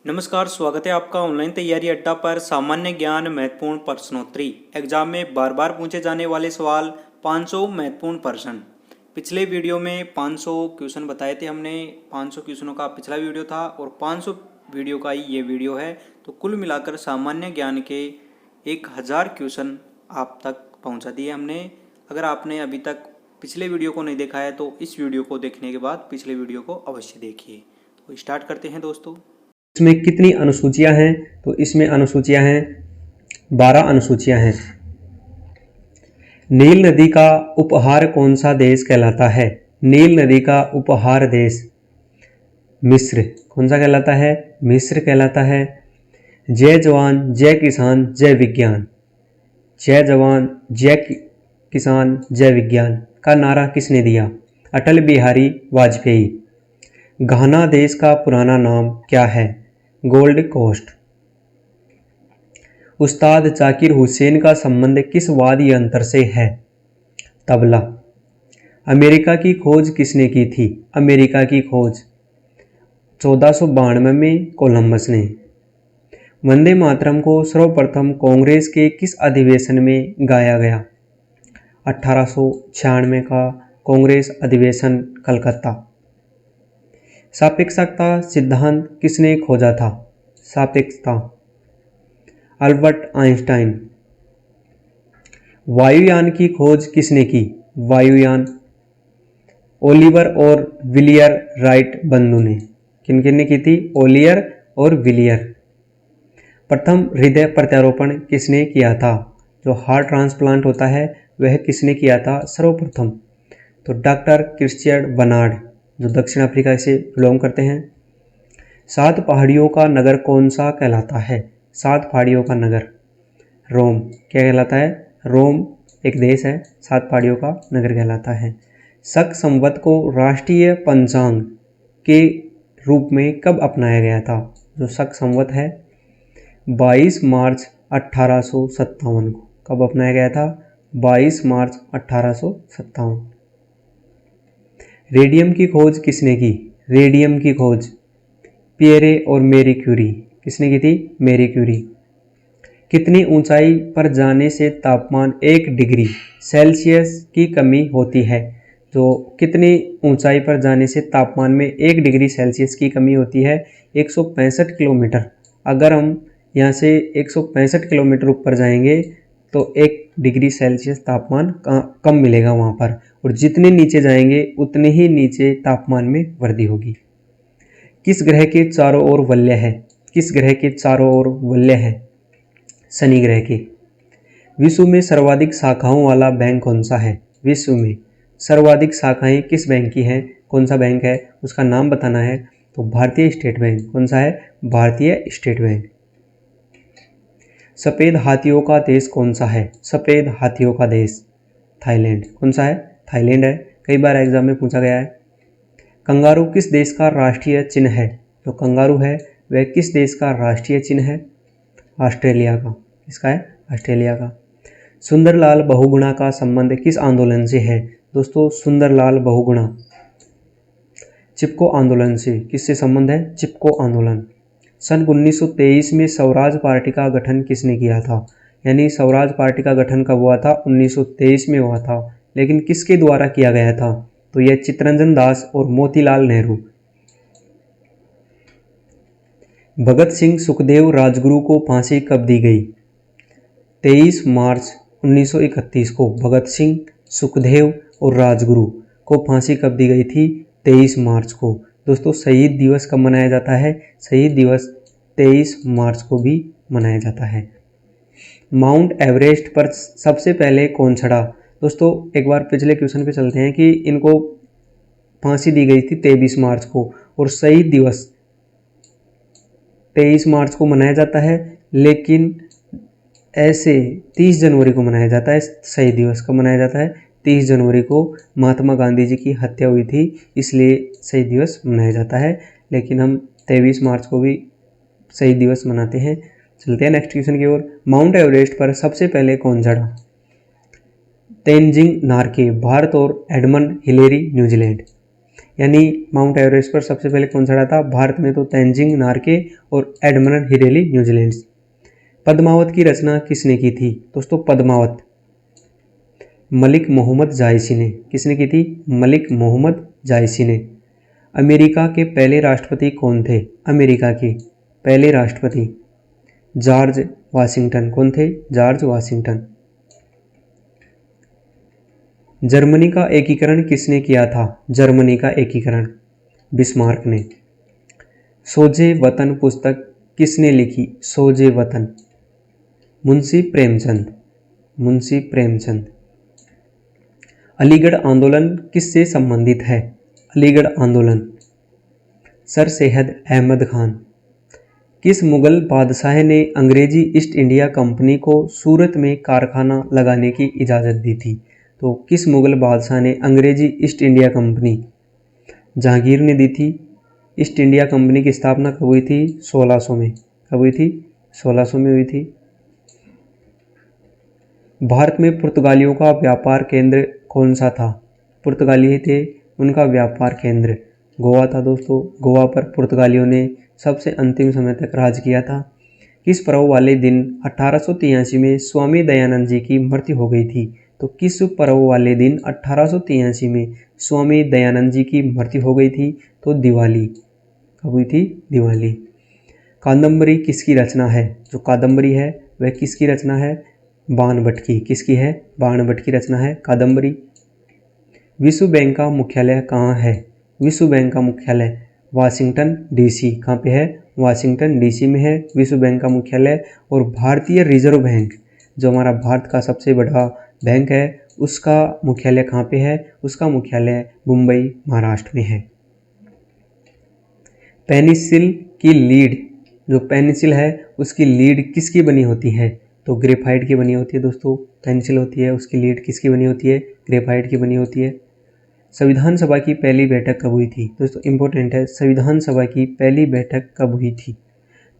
नमस्कार, स्वागत है आपका ऑनलाइन तैयारी अड्डा पर। सामान्य ज्ञान महत्वपूर्ण प्रश्नोत्तरी एग्जाम में बार बार पूछे जाने वाले सवाल, 500 महत्वपूर्ण प्रश्न। पिछले वीडियो में 500 क्वेश्चन बताए थे हमने। 500 क्वेश्चनों का पिछला वीडियो था और 500 वीडियो का ही ये वीडियो है। तो कुल मिलाकर सामान्य ज्ञान के 1000 क्वेश्चन आप तक पहुँचा दिए हमने। अगर आपने अभी तक पिछले वीडियो को नहीं देखा है तो इस वीडियो को देखने के बाद पिछले वीडियो को अवश्य देखिए। तो स्टार्ट करते हैं दोस्तों। इसमें कितनी अनुसूचियां हैं? तो इसमें अनुसूचियां हैं 12 अनुसूचियां हैं। नील नदी का उपहार कौन सा देश कहलाता है? नील नदी का उपहार देश मिस्र। कौन सा कहलाता है? मिस्र कहलाता है। जय जवान जय किसान जय विज्ञान। जय जवान जय किसान जय विज्ञान का नारा किसने दिया? अटल बिहारी वाजपेयी। घाना देश का पुराना नाम क्या है? Gold Coast. उस्ताद जाकिर हुसैन का संबंध किस वाद्य यंत्र से है? तबला। अमेरिका की खोज किसने की थी? अमेरिका की खोज 1492 में कोलंबस ने। वंदे मातरम को सर्वप्रथम कांग्रेस के किस अधिवेशन में गाया गया? 1896 का कांग्रेस अधिवेशन कलकत्ता। सापेक्षता सिद्धांत किसने खोजा था? सापेक्षता अल्बर्ट आइंस्टाइन। वायुयान की खोज किसने की? वायुयान ओलिवर और विलियर राइट बंधु ने। किन किन ने की थी? ओलियर और विलियर। प्रथम हृदय प्रत्यारोपण किसने किया था? जो हार्ट ट्रांसप्लांट होता है वह किसने किया था सर्वप्रथम? तो डॉक्टर क्रिश्चियन बर्नार्ड, जो दक्षिण अफ्रीका से बिलोंग करते हैं। 7 पहाड़ियों का नगर कौन सा कहलाता है? 7 पहाड़ियों का नगर रोम। क्या कहलाता है? रोम एक देश है, 7 पहाड़ियों का नगर कहलाता है। शक संवत को राष्ट्रीय पंचांग के रूप में कब अपनाया गया था? जो शक संवत है 22 मार्च 1857 को। कब अपनाया गया था? 22 मार्च 1857। रेडियम की खोज किसने की? रेडियम की खोज पियरे और मैरी क्यूरी। किसने की थी? Marie Curie. कितनी ऊंचाई पर जाने से तापमान 1 डिग्री सेल्सियस की कमी होती है? तो कितनी ऊंचाई पर जाने से तापमान में 1 डिग्री सेल्सियस की कमी होती है? 165 किलोमीटर। अगर हम यहाँ से 165 किलोमीटर ऊपर जाएंगे तो 1 डिग्री सेल्सियस तापमान कम मिलेगा वहाँ पर, और जितने नीचे जाएंगे उतने ही नीचे तापमान में वृद्धि होगी। किस ग्रह के चारों ओर वलय है? किस ग्रह के चारों ओर वलय है? शनि ग्रह के। विश्व में सर्वाधिक शाखाओं वाला बैंक कौन सा है? विश्व में सर्वाधिक शाखाएं किस बैंक की हैं? कौन सा बैंक है उसका नाम बताना है। तो भारतीय स्टेट बैंक। कौन सा है? भारतीय स्टेट बैंक। सफ़ेद हाथियों का देश कौन सा है? सफ़ेद हाथियों का देश थाईलैंड। कौन सा है? थाईलैंड है। कई बार एग्जाम में पूछा गया है। कंगारू किस देश का राष्ट्रीय चिन्ह है? जो कंगारू है वह किस देश का राष्ट्रीय चिन्ह है? ऑस्ट्रेलिया का। किसका है? ऑस्ट्रेलिया का। सुंदरलाल बहुगुणा का संबंध किस आंदोलन से है? दोस्तों सुंदरलाल बहुगुणा चिपको आंदोलन से। किससे संबंध है? चिपको आंदोलन। सन 1923 में स्वराज पार्टी का गठन किसने किया था? यानी स्वराज पार्टी का गठन कब हुआ था? 1923 में हुआ था। लेकिन किसके द्वारा किया गया था? तो यह चित्तरंजन दास और मोतीलाल नेहरू। भगत सिंह सुखदेव राजगुरु को फांसी कब दी गई? 23 मार्च 1931 को भगत सिंह सुखदेव और राजगुरु को फांसी कब दी गई थी? 23 मार्च को। दोस्तों शहीद दिवस कब मनाया जाता है? शहीद दिवस 23 मार्च को भी मनाया जाता है। माउंट एवरेस्ट पर सबसे पहले कौन चढ़ा? दोस्तों एक बार पिछले क्वेश्चन पे चलते हैं कि इनको फांसी दी गई थी 23 मार्च को, और शहीद दिवस 23 मार्च को मनाया जाता है। लेकिन ऐसे 30 जनवरी को मनाया जाता है। शहीद दिवस कब मनाया जाता है? 30 जनवरी को महात्मा गांधी जी की हत्या हुई थी, इसलिए शहीद दिवस मनाया जाता है। लेकिन हम 23 मार्च को भी शहीद दिवस मनाते हैं। चलते हैं नेक्स्ट क्वेश्चन की ओर। माउंट एवरेस्ट पर सबसे पहले कौन चढ़ा? तेनजिंग नार्के भारत और एडमंड हिलेरी न्यूजीलैंड। यानी माउंट एवरेस्ट पर सबसे पहले कौन चढ़ा था? भारत में तो तेंजिंग नार्के और एडमरल हिरेली न्यूजीलैंड। पद्मावत की रचना किसने की थी? दोस्तों पद्मावत मलिक मोहम्मद जायसी ने। किसने की थी? मलिक मोहम्मद जायसी ने। अमेरिका के पहले राष्ट्रपति कौन थे? अमेरिका के पहले राष्ट्रपति जॉर्ज वाशिंगटन। कौन थे? George Washington. जर्मनी का एकीकरण किसने किया था? जर्मनी का एकीकरण बिस्मार्क ने। सोजे वतन पुस्तक किसने लिखी? सोजे वतन मुंशी प्रेमचंद। मुंशी प्रेमचंद। अलीगढ़ आंदोलन किससे संबंधित है? अलीगढ़ आंदोलन सर सैयद अहमद खान। किस मुगल बादशाह ने अंग्रेजी ईस्ट इंडिया कंपनी को सूरत में कारखाना लगाने की इजाज़त दी थी? तो किस मुगल बादशाह ने अंग्रेजी ईस्ट इंडिया कंपनी? जहांगीर ने दी थी। ईस्ट इंडिया कंपनी की स्थापना कब हुई थी? 1600 में। कब हुई थी? 1600 में हुई थी। भारत में पुर्तगालियों का व्यापार केंद्र कौन सा था? पुर्तगाली थे, उनका व्यापार केंद्र गोवा था। दोस्तों गोवा पर पुर्तगालियों ने सबसे अंतिम समय तक राज किया था। किस पर्व वाले दिन 1883 में स्वामी दयानंद जी की मृत्यु हो गई थी? तो किस पर्व वाले दिन 1883 में स्वामी दयानंद जी की मृत्यु हो गई थी? तो दिवाली। कब हुई थी? दिवाली। कादम्बरी किसकी रचना है? जो कादम्बरी है वह किसकी रचना है? बाणभट्ट की। किसकी है? बाणभट्ट की रचना है कादम्बरी। विश्व बैंक का मुख्यालय कहाँ है? विश्व बैंक का मुख्यालय वाशिंगटन डीसी। कहाँ पे है? वाशिंगटन डीसी में है विश्व बैंक का मुख्यालय। और भारतीय रिजर्व बैंक जो हमारा भारत का सबसे बड़ा बैंक है उसका मुख्यालय कहाँ पे है? उसका मुख्यालय मुंबई महाराष्ट्र में है। पेनिसिल की लीड, जो पेनिसिल है उसकी लीड किसकी बनी होती है? तो ग्रेफाइट की बनी होती है। दोस्तों पेंसिल होती है उसकी लीड किसकी बनी होती है? ग्रेफाइट की बनी होती है। संविधान सभा की पहली बैठक कब हुई थी? दोस्तों इंपॉर्टेंट है, संविधान सभा की पहली बैठक कब हुई थी?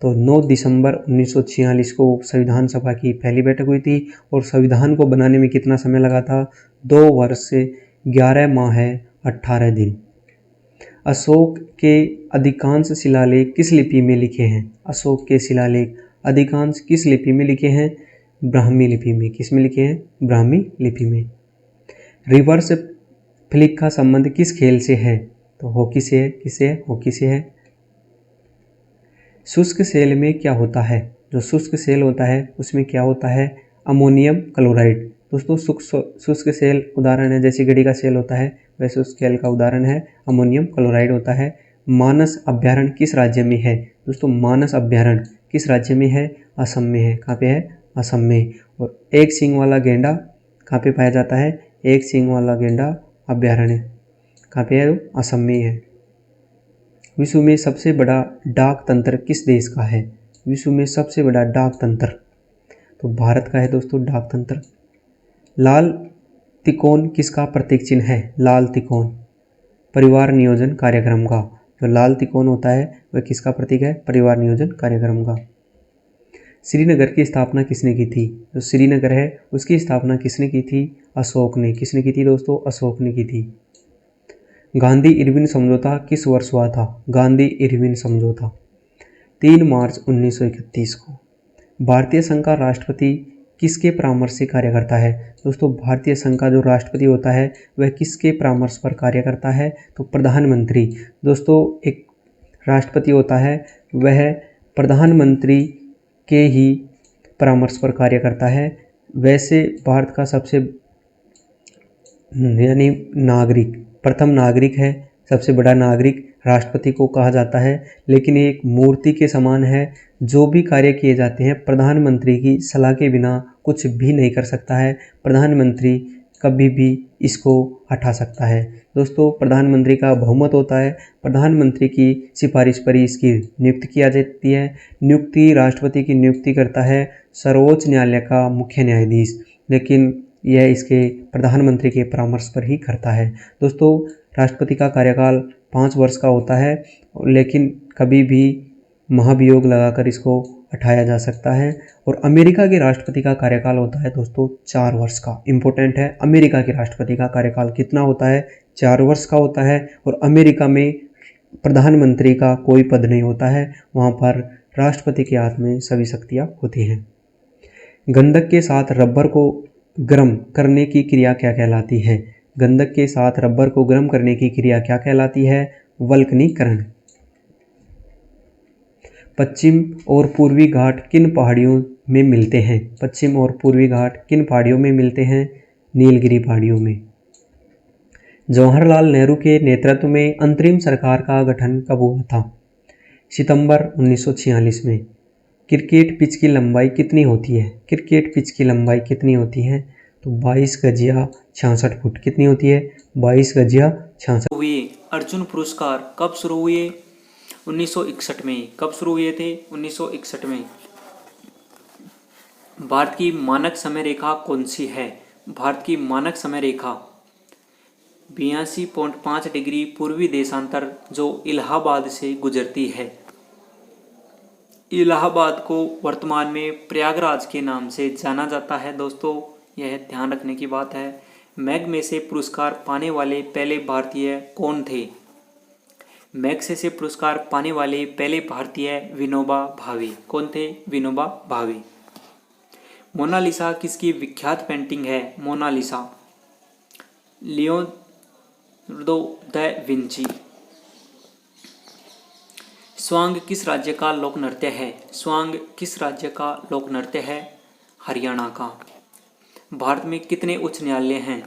तो 9 दिसंबर 1946 को संविधान सभा की पहली बैठक हुई थी। और संविधान को बनाने में कितना समय लगा था? 2 वर्ष से 11 माह है 18 दिन। अशोक के अधिकांश शिलालेख किस लिपि में लिखे हैं? अशोक के शिलालेख अधिकांश किस लिपि में लिखे हैं? ब्राह्मी लिपि में। किस में लिखे हैं? ब्राह्मी लिपि में। रिवर्स फ्लिक का संबंध किस खेल से है? तो हॉकी से है। किससे है? हॉकी से है। शुष्क सेल में क्या होता है? जो शुष्क सेल होता है उसमें क्या होता है? Ammonium chloride. दोस्तों शुष्क सेल उदाहरण है जैसे घड़ी का सेल होता है वैसे उस सेल का उदाहरण है अमोनियम क्लोराइड होता है। मानस अभ्यारण्य किस राज्य में है? दोस्तों मानस अभ्यारण्य किस राज्य में है? असम में है। कहाँ पे है? असम में। और एक सींग वाला गेंडा कहाँ पे पाया जाता है? एक सींग वाला गेंडा अभ्यारण्य कहाँ पे है? असम में है। विश्व में सबसे बड़ा डाक तंत्र किस देश का है? विश्व में सबसे बड़ा डाक तंत्र तो भारत का है दोस्तों डाक तंत्र। लाल तिकोन किसका प्रतीक चिन्ह है? लाल तिकोन परिवार नियोजन कार्यक्रम का। जो लाल तिकोन होता है वह किसका प्रतीक है? परिवार नियोजन कार्यक्रम का। श्रीनगर की स्थापना किसने की थी? जो श्रीनगर है उसकी स्थापना किसने की थी? अशोक ने। किसने की थी दोस्तों? अशोक ने की थी। गांधी इरविन समझौता किस वर्ष हुआ था? गांधी इरविन समझौता 3 मार्च 1931 को। भारतीय संघ का राष्ट्रपति किसके परामर्श से कार्य करता है? दोस्तों भारतीय संघ का जो राष्ट्रपति होता है वह किसके परामर्श पर कार्य करता है? तो प्रधानमंत्री। दोस्तों एक राष्ट्रपति होता है वह प्रधानमंत्री के ही परामर्श पर कार्य करता है। वैसे भारत का सबसे यानी नागरिक प्रथम नागरिक है, सबसे बड़ा नागरिक राष्ट्रपति को कहा जाता है। लेकिन ये एक मूर्ति के समान है, जो भी कार्य किए जाते हैं प्रधानमंत्री की सलाह के बिना कुछ भी नहीं कर सकता है। प्रधानमंत्री कभी भी इसको हटा सकता है। दोस्तों प्रधानमंत्री का बहुमत होता है, प्रधानमंत्री की सिफारिश पर ही इसकी नियुक्ति की जाती है। नियुक्ति राष्ट्रपति की नियुक्ति करता है सर्वोच्च न्यायालय का मुख्य न्यायाधीश, लेकिन यह इसके प्रधानमंत्री के परामर्श पर ही करता है। दोस्तों राष्ट्रपति का कार्यकाल 5 वर्ष का होता है, लेकिन कभी भी महाभियोग लगाकर इसको हटाया जा सकता है। और अमेरिका के राष्ट्रपति का कार्यकाल होता है दोस्तों 4 वर्ष का। इम्पोर्टेंट है, अमेरिका के राष्ट्रपति का कार्यकाल कितना होता है? 4 वर्ष का होता है और अमेरिका में प्रधानमंत्री का कोई पद नहीं होता है, वहाँ पर राष्ट्रपति के हाथ में सभी शक्तियाँ होती हैं। गंधक के साथ रबर को गर्म करने की क्रिया क्या कहलाती है? गंधक के साथ रबर को गर्म करने की क्रिया क्या कहलाती है? वल्कनीकरण। पश्चिम और पूर्वी घाट किन पहाड़ियों में मिलते हैं? पश्चिम और पूर्वी घाट किन पहाड़ियों में मिलते हैं? नीलगिरी पहाड़ियों में। जवाहरलाल नेहरू के नेतृत्व में अंतरिम सरकार का गठन कब हुआ था? सितंबर 1946 में। क्रिकेट पिच की लंबाई कितनी होती है? क्रिकेट पिच की लंबाई कितनी होती है? तो 22 गजिया 66 फुट। कितनी होती है? 22 गजिया 66। हुए अर्जुन पुरस्कार कब शुरू हुए? 1961 में। कब शुरू हुए थे? 1961 में। भारत की मानक समय रेखा कौन सी है? भारत की मानक समय रेखा 82.5 डिग्री पूर्वी देशांतर जो इलाहाबाद से गुजरती है। इलाहाबाद को वर्तमान में प्रयागराज के नाम से जाना जाता है। दोस्तों, यह ध्यान रखने की बात है। मैग्सेसे पुरस्कार पाने वाले पहले भारतीय कौन थे? मैग्सेसे पुरस्कार पाने वाले पहले भारतीय विनोबा भावे। कौन थे? विनोबा भावे। मोनालिसा किसकी विख्यात पेंटिंग है? Mona Lisa Leonardo da Vinci. स्वांग किस राज्य का लोक नृत्य है? स्वांग किस राज्य का लोक नृत्य है? हरियाणा का। भारत में कितने उच्च न्यायालय हैं?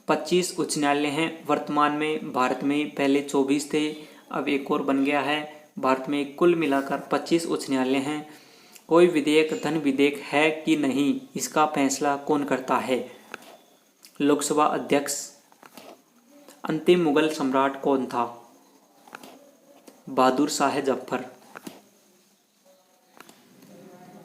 25 उच्च न्यायालय हैं वर्तमान में। भारत में पहले 24 थे, अब एक और बन गया है। भारत में कुल मिलाकर 25 उच्च न्यायालय हैं। कोई विधेयक धन विधेयक है कि नहीं, इसका फैसला कौन करता है? लोकसभा अध्यक्ष। अंतिम मुगल सम्राट कौन था? बहादुर शाह जफर।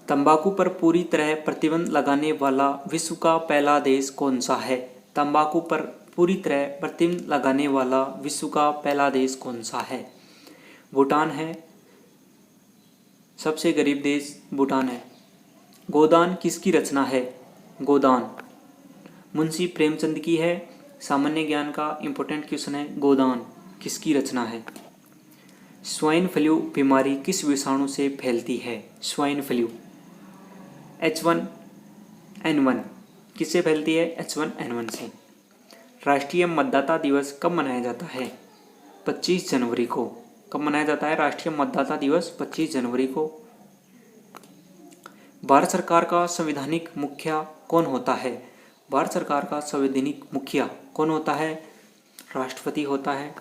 तंबाकू पर पूरी तरह प्रतिबंध लगाने वाला विश्व का पहला देश कौन सा है? तंबाकू पर पूरी तरह प्रतिबंध लगाने वाला विश्व का पहला देश कौन सा है? भूटान है। सबसे गरीब देश भूटान है। गोदान किसकी रचना है? गोदान मुंशी प्रेमचंद की है। सामान्य ज्ञान का इंपॉर्टेंट क्वेश्चन है, गोदान किसकी रचना है? स्वाइन फ्लू बीमारी किस विषाणु से फैलती है? स्वाइन फ्लू H1N1 किससे फैलती है? H1N1 से। राष्ट्रीय मतदाता दिवस कब मनाया जाता है? 25 जनवरी को। कब मनाया जाता है राष्ट्रीय मतदाता दिवस? 25 जनवरी को। भारत सरकार का संवैधानिक मुखिया कौन होता है? भारत सरकार का संवैधानिक मुखिया कौन होता है? राष्ट्रपति होता है।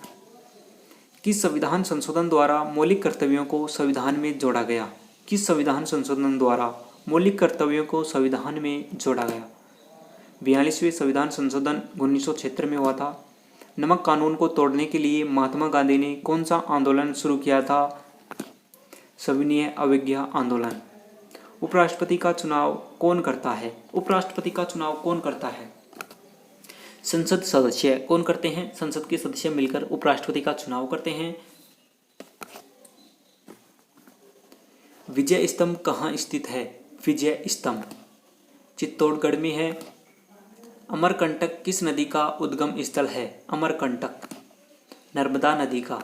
किस संविधान संशोधन द्वारा मौलिक कर्तव्यों को संविधान में जोड़ा गया? किस संविधान संशोधन द्वारा मौलिक कर्तव्यों को संविधान में जोड़ा गया? 42वें संविधान संशोधन 1976 में हुआ था। नमक कानून को तोड़ने के लिए महात्मा गांधी ने कौन सा आंदोलन शुरू किया था? सविनय अवज्ञा आंदोलन। उपराष्ट्रपति का चुनाव कौन करता है? उपराष्ट्रपति का चुनाव कौन करता है? संसद सदस्य। कौन करते हैं? संसद के सदस्य मिलकर उपराष्ट्रपति का चुनाव करते हैं। विजय स्तंभ कहाँ स्थित है? विजय स्तंभ चित्तौड़गढ़ में है। अमरकंटक किस नदी का उद्गम स्थल है? अमरकंटक नर्मदा नदी का।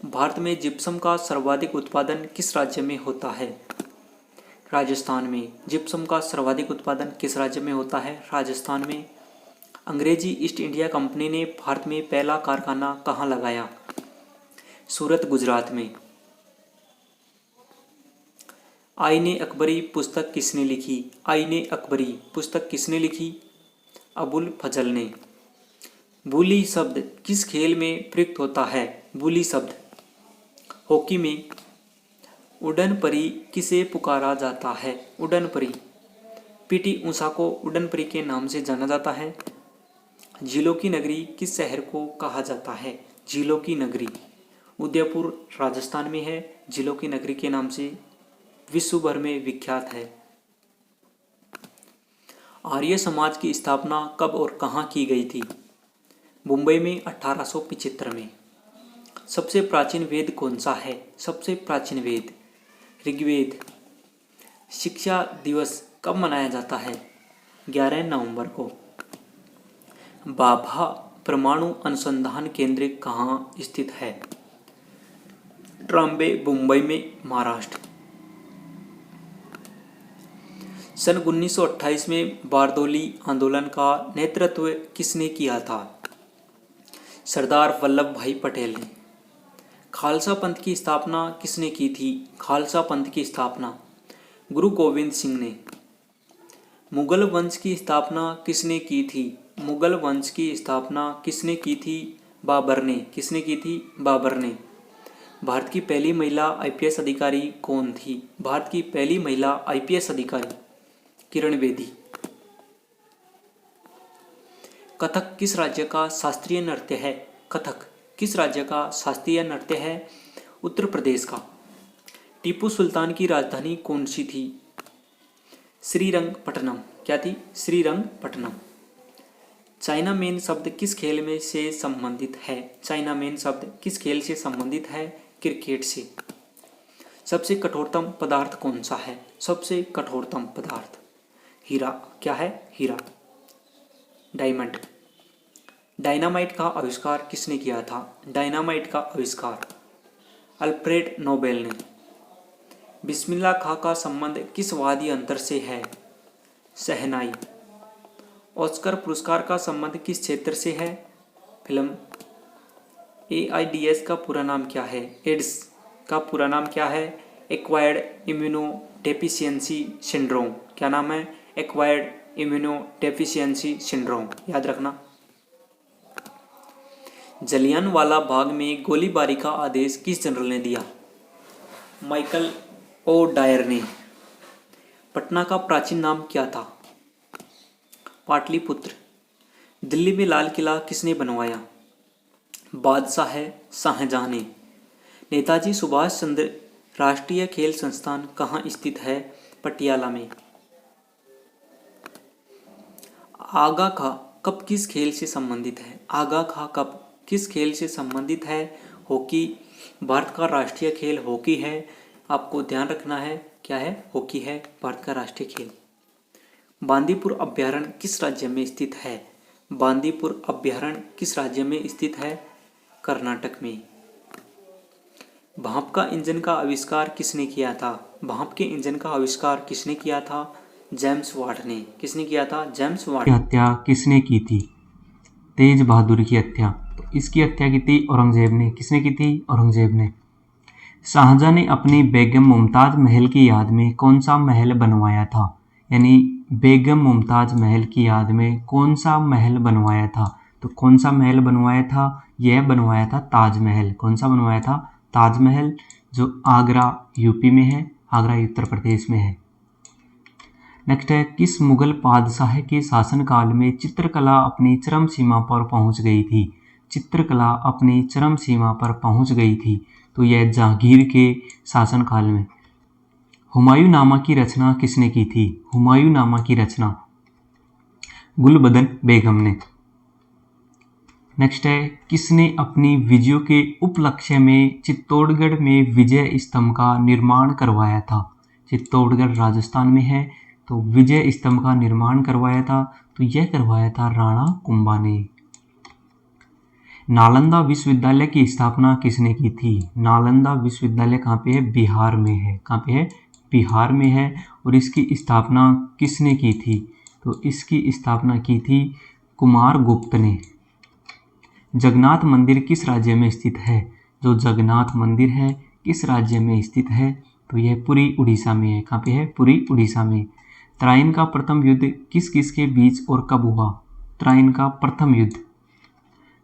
भारत में जिप्सम का सर्वाधिक उत्पादन किस राज्य में होता है? राजस्थान में। जिप्सम का सर्वाधिक उत्पादन किस राज्य में होता है? राजस्थान में। अंग्रेजी ईस्ट इंडिया कंपनी ने भारत में पहला कारखाना कहाँ लगाया? सूरत, गुजरात में। आईने अकबरी पुस्तक किसने लिखी? आईने अकबरी पुस्तक किसने लिखी? अबुल फजल ने। बूली शब्द किस खेल में प्रयुक्त होता है? बूली शब्द हॉकी में। उड़न परी किसे पुकारा जाता है? उड़न परी पीटी ऊषा को उड़न परी के नाम से जाना जाता है। झीलों की नगरी किस शहर को कहा जाता है? झीलों की नगरी उदयपुर राजस्थान में है। झीलों की नगरी के नाम से विश्व भर में विख्यात है। आर्य समाज की स्थापना कब और कहाँ की गई थी? मुंबई में 1875 में। सबसे प्राचीन वेद कौन सा है? सबसे प्राचीन वेद ऋग्वेद। शिक्षा दिवस कब मनाया जाता है? 11 नवंबर को। भाभा परमाणु अनुसंधान केंद्र कहाँ स्थित है? ट्राम्बे, मुंबई में, महाराष्ट्र। सन 1928 में बारदोली आंदोलन का नेतृत्व किसने किया था? सरदार वल्लभ भाई पटेल ने। खालसा पंथ की स्थापना किसने की थी? खालसा पंथ की स्थापना गुरु गोविंद सिंह ने। मुगल वंश की स्थापना किसने की थी? मुगल वंश की स्थापना किसने की थी? बाबर ने। किसने की थी? बाबर ने। भारत की पहली महिला आईपीएस अधिकारी कौन थी? भारत की पहली महिला आईपीएस अधिकारी किरण बेदी। कथक किस राज्य का शास्त्रीय नृत्य है? कथक किस राज्य का शास्त्रीय नृत्य है? उत्तर प्रदेश का। टीपू सुल्तान की राजधानी कौन सी थी? श्रीरंगपट्टनम। क्या थी? श्रीरंगपट्टनम। चाइना मेन शब्द किस खेल में से संबंधित है? चाइना मेन शब्द किस खेल से संबंधित है? क्रिकेट से। सबसे कठोरतम पदार्थ कौन सा है? सबसे कठोरतम पदार्थ हीरा। क्या है? हीरा। डायमंड। डायनामाइट का आविष्कार किसने किया था? डायनामाइट का आविष्कार अल्फ्रेड नोबेल ने। बिस्मिल्लाह खां का संबंध किस वाद्य यंत्र से है? शहनाई। ऑस्कर पुरस्कार का संबंध किस क्षेत्र से है? फिल्म। एआईडीएस का पूरा नाम क्या है? एड्स का पूरा नाम क्या है? Acquired immuno deficiency syndrome. क्या नाम है? Acquired immuno deficiency syndrome. याद रखना। जलियांवाला बाग में गोलीबारी का आदेश किस जनरल ने दिया? माइकल ओ डायर ने। पटना का प्राचीन नाम क्या था? पाटलिपुत्र। दिल्ली में लाल किला किसने बनवाया? बादशाह शाहजहां ने। नेताजी सुभाष चंद्र राष्ट्रीय खेल संस्थान कहाँ स्थित है? पटियाला में। आगा खां कप किस खेल से संबंधित है? आगा खां कप किस खेल से संबंधित है? हॉकी। भारत का राष्ट्रीय खेल हॉकी है। आपको ध्यान रखना है। क्या है? हॉकी है भारत का राष्ट्रीय खेल। बांदीपुर अभ्यारण्य किस राज्य में स्थित है? बांदीपुर अभ्यारण्य किस राज्य में स्थित है? कर्नाटक में। भाप का इंजन का आविष्कार किसने किया था? भाप के इंजन का आविष्कार किसने किया था? जेम्स वाट ने। किसने किया था? James Watt. हत्या किसने की थी? तेज बहादुर की हत्या। तो इसकी हत्या की थी औरंगजेब ने। किसने की थी? औरंगजेब ने। शाहजहां ने अपनी बेगम मुमताज महल की याद में कौन सा महल बनवाया था? यानी बेगम मुमताज महल की याद में कौन सा महल बनवाया था? तो कौन सा महल बनवाया था? यह बनवाया था ताजमहल। कौन सा बनवाया था? ताजमहल, जो आगरा यूपी में है, आगरा उत्तर प्रदेश में है। नेक्स्ट है, किस मुगल बादशाह के शासनकाल में चित्रकला अपनी चरम सीमा पर पहुंच गई थी? चित्रकला अपनी चरम सीमा पर पहुंच गई थी। तो यह जहांगीर के शासनकाल में। हुमायूंनामा की रचना किसने की थी? हुमायूंनामा की रचना गुलबदन बेगम ने। नेक्स्ट है, किसने अपनी विजयों के उपलक्ष्य में चित्तौड़गढ़ में विजय स्तंभ का निर्माण करवाया था? चित्तौड़गढ़ राजस्थान में है, तो विजय स्तंभ का निर्माण करवाया था, तो यह करवाया था राणा कुंभा ने। नालंदा विश्वविद्यालय की स्थापना किसने की थी? नालंदा विश्वविद्यालय कहाँ पे है? बिहार में है। कहाँ पे है? बिहार में है। और इसकी स्थापना किसने की थी? तो इसकी स्थापना की थी कुमारगुप्त ने। जगन्नाथ मंदिर किस राज्य में स्थित है? जो जगन्नाथ मंदिर है किस राज्य में स्थित है? तो यह पुरी उड़ीसा में है। कहाँ पे है? पुरी उड़ीसा में। त्राइन का प्रथम युद्ध किस किस के बीच और कब हुआ? त्राइन का प्रथम युद्ध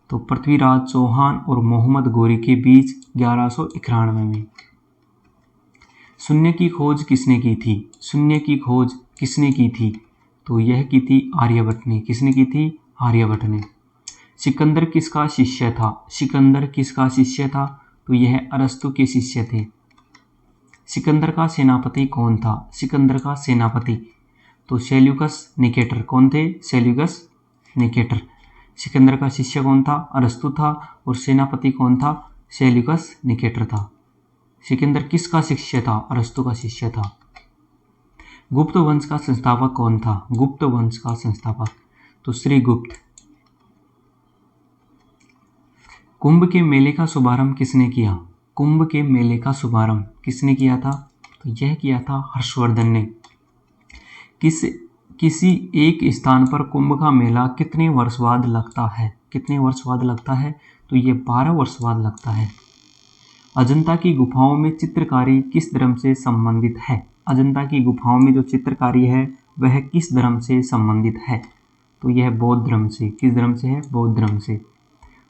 तो पृथ्वीराज चौहान और मोहम्मद गौरी के बीच 1191 में। शून्य की खोज किसने की थी? शून्य की खोज किसने की थी? तो यह की थी आर्यभट्ट ने। किसने की थी? आर्यभट्ट ने। सिकंदर किसका शिष्य था? सिकंदर किसका शिष्य था? तो यह अरस्तु के शिष्य थे। सिकंदर का सेनापति कौन था? सिकंदर का सेनापति तो सेल्यूकस निकेटर। कौन थे? Seleucus Nicator. सिकंदर का शिष्य कौन था? अरस्तु था। और सेनापति कौन था? सेल्यूकस निकेटर था। सिकंदर किसका शिष्य था? अरस्तु का शिष्य था। गुप्त वंश का संस्थापक कौन था? गुप्त वंश का संस्थापक तो श्रीगुप्त। कुंभ के मेले का शुभारंभ किसने किया? कुंभ के मेले का शुभारंभ किसने किया था? तो यह किया था हर्षवर्धन ने। किसी एक स्थान पर कुंभ का मेला कितने वर्ष बाद लगता है? कितने वर्ष बाद लगता है? तो ये 12 वर्ष बाद लगता है। अजंता की गुफाओं में चित्रकारी किस धर्म से संबंधित है? अजंता की गुफाओं में जो चित्रकारी है वह किस धर्म से संबंधित है? तो यह बौद्ध धर्म से। किस धर्म से है? बौद्ध धर्म से।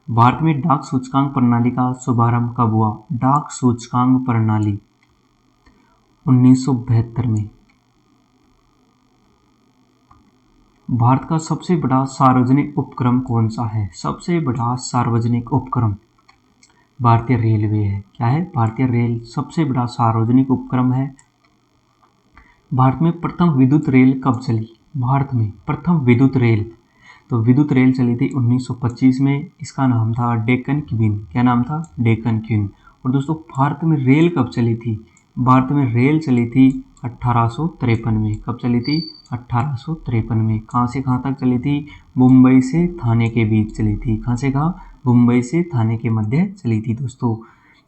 भारत में डाक सूचकांक प्रणाली का शुभारंभ कब हुआ? डाक सूचकांक प्रणाली 1972 में। भारत का सबसे बड़ा सार्वजनिक उपक्रम कौन सा है? सबसे बड़ा सार्वजनिक उपक्रम भारतीय रेलवे है। क्या है? भारतीय रेल सबसे बड़ा सार्वजनिक उपक्रम है। भारत में प्रथम विद्युत रेल कब चली? भारत में प्रथम विद्युत रेल, तो विद्युत रेल चली थी 1925 में। इसका नाम था डेक्कन क्वीन। क्या नाम था? डेक्कन क्वीन। और दोस्तों भारत में रेल कब चली थी? भारत में रेल चली थी 1853 में। कब चली थी? 1853 में। कहाँ से कहाँ तक चली थी? मुंबई से थाने के बीच चली थी। कहाँ से कहाँ? मुंबई से थाने के मध्य चली थी दोस्तों।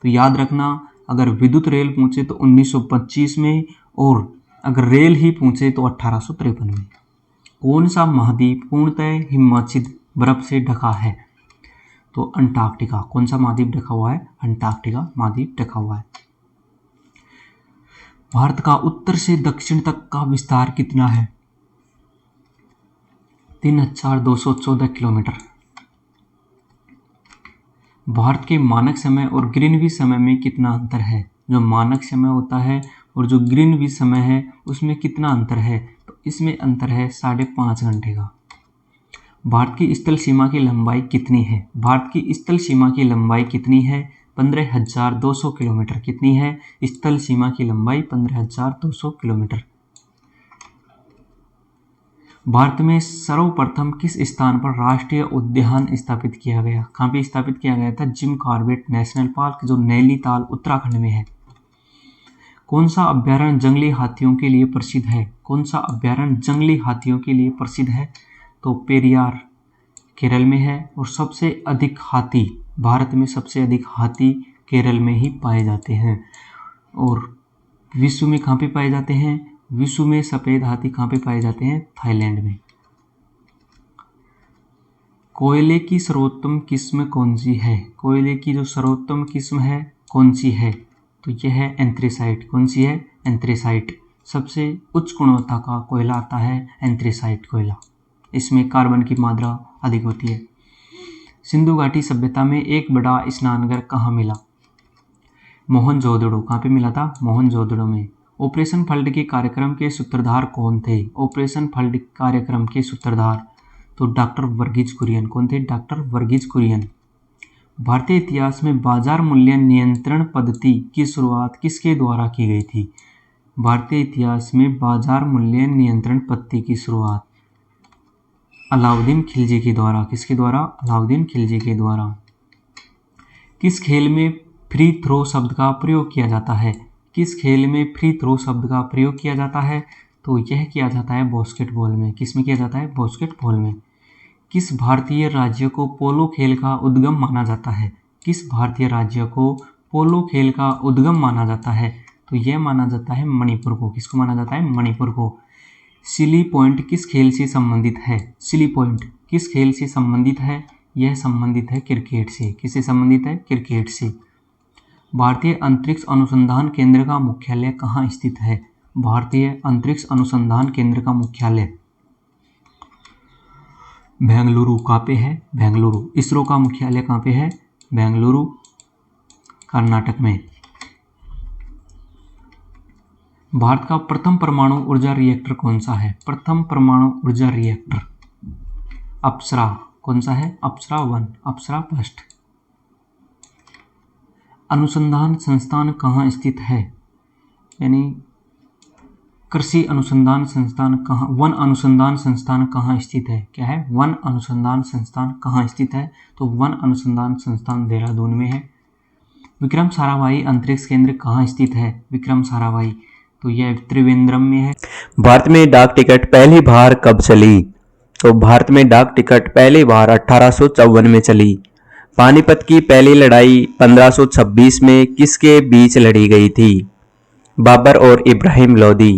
तो याद रखना, अगर विद्युत रेल पूछे तो 1925 में, और अगर रेल ही पूछे तो 1853 में। कौन सा महाद्वीप पूर्णतः हिमाच्छिद बर्फ से ढका है? तो अंटार्कटिका। कौन सा महाद्वीप ढका हुआ है? अंटार्कटिका महाद्वीप ढका हुआ है। भारत का उत्तर से दक्षिण तक का विस्तार कितना है? 3214 किलोमीटर। भारत के मानक समय और ग्रीनविच समय में कितना अंतर है? जो मानक समय होता है और जो ग्रीनविच समय है उसमें कितना अंतर है? तो इसमें अंतर है 5.5 घंटे का। भारत की स्थल सीमा की लंबाई कितनी है? भारत की स्थल सीमा की लंबाई कितनी है? 15,200 किलोमीटर। कितनी है? स्थल सीमा की लंबाई 15,200 किलोमीटर। भारत में सर्वप्रथम किस स्थान पर राष्ट्रीय उद्यान स्थापित किया गया? कहाँ पे स्थापित किया गया था? जिम कॉर्बेट नेशनल पार्क, जो नैनीताल उत्तराखंड में है। कौन सा अभ्यारण्य जंगली हाथियों के लिए प्रसिद्ध है? कौन सा अभ्यारण्य जंगली हाथियों के लिए प्रसिद्ध है? तो पेरियार केरल में है। और सबसे अधिक हाथी, भारत में सबसे अधिक हाथी केरल में ही पाए जाते हैं। और विश्व में कहाँ पे पाए जाते हैं? विश्व में सफ़ेद हाथी कहाँ पे पाए जाते हैं? थाईलैंड में। कोयले की सर्वोत्तम किस्म कौन सी है? कोयले की जो सर्वोत्तम किस्म है कौन सी है? तो यह है एंथ्रेसाइट। कौन सी है? एंथ्रेसाइट। सबसे उच्च गुणवत्ता का कोयला आता है एंथ्रेसाइट कोयला। इसमें कार्बन की मात्रा अधिक होती है। सिंधु घाटी सभ्यता में एक बड़ा स्नानघर कहाँ मिला? मोहनजोदड़ो। कहाँ पे मिला था? मोहनजोदड़ो में। ऑपरेशन फ्लड के कार्यक्रम के सूत्रधार कौन थे? ऑपरेशन फ्लड कार्यक्रम के सूत्रधार तो डॉक्टर वर्गीज कुरियन। कौन थे? डॉक्टर वर्गीज कुरियन। भारतीय इतिहास में बाजार मूल्य नियंत्रण पद्धति की शुरुआत किसके द्वारा की गई थी? भारतीय इतिहास में बाजार मूल्य नियंत्रण पद्धति की शुरुआत अलाउद्दीन खिलजी के द्वारा। किसके द्वारा? अलाउद्दीन खिलजी के द्वारा। किस खेल में फ्री थ्रो शब्द का प्रयोग किया जाता है? किस खेल में फ्री थ्रो शब्द का प्रयोग किया जाता है? तो यह किया जाता है बास्केटबॉल में। किस में किया जाता है? बास्केटबॉल में। किस भारतीय राज्य को पोलो खेल का उद्गम माना जाता है? किस भारतीय राज्य को पोलो खेल का उद्गम माना जाता है? तो यह माना जाता है मणिपुर को। किसको माना जाता है? मणिपुर को। सिली पॉइंट किस खेल से संबंधित है? सिली पॉइंट किस खेल से संबंधित है? यह संबंधित है क्रिकेट से। किससे संबंधित है? क्रिकेट से। भारतीय अंतरिक्ष अनुसंधान केंद्र का मुख्यालय कहाँ स्थित है? भारतीय अंतरिक्ष अनुसंधान केंद्र का मुख्यालय बेंगलुरु। कहाँ पे है? बेंगलुरु। इसरो का मुख्यालय कहाँ पे है? बेंगलुरु, कर्नाटक में। भारत का प्रथम परमाणु ऊर्जा रिएक्टर कौन सा है? प्रथम परमाणु ऊर्जा रिएक्टर अप्सरा। कौन सा है? अप्सरा 1, अप्सरा फर्स्ट। अनुसंधान संस्थान कहाँ स्थित है? यानी कृषि अनुसंधान संस्थान कहाँ, वन अनुसंधान संस्थान कहाँ स्थित है? क्या है? वन अनुसंधान संस्थान कहाँ स्थित है? तो वन अनुसंधान संस्थान देहरादून में है। विक्रम साराभाई अंतरिक्ष केंद्र कहाँ स्थित है? विक्रम साराभाई तो यह त्रिवेंद्रम में है। भारत में डाक टिकट पहली बार कब चली? तो भारत में डाक टिकट पहली बार 1854 में चली। पानीपत की पहली लड़ाई 1526 में किसके बीच लड़ी गई थी? बाबर और इब्राहिम लोदी।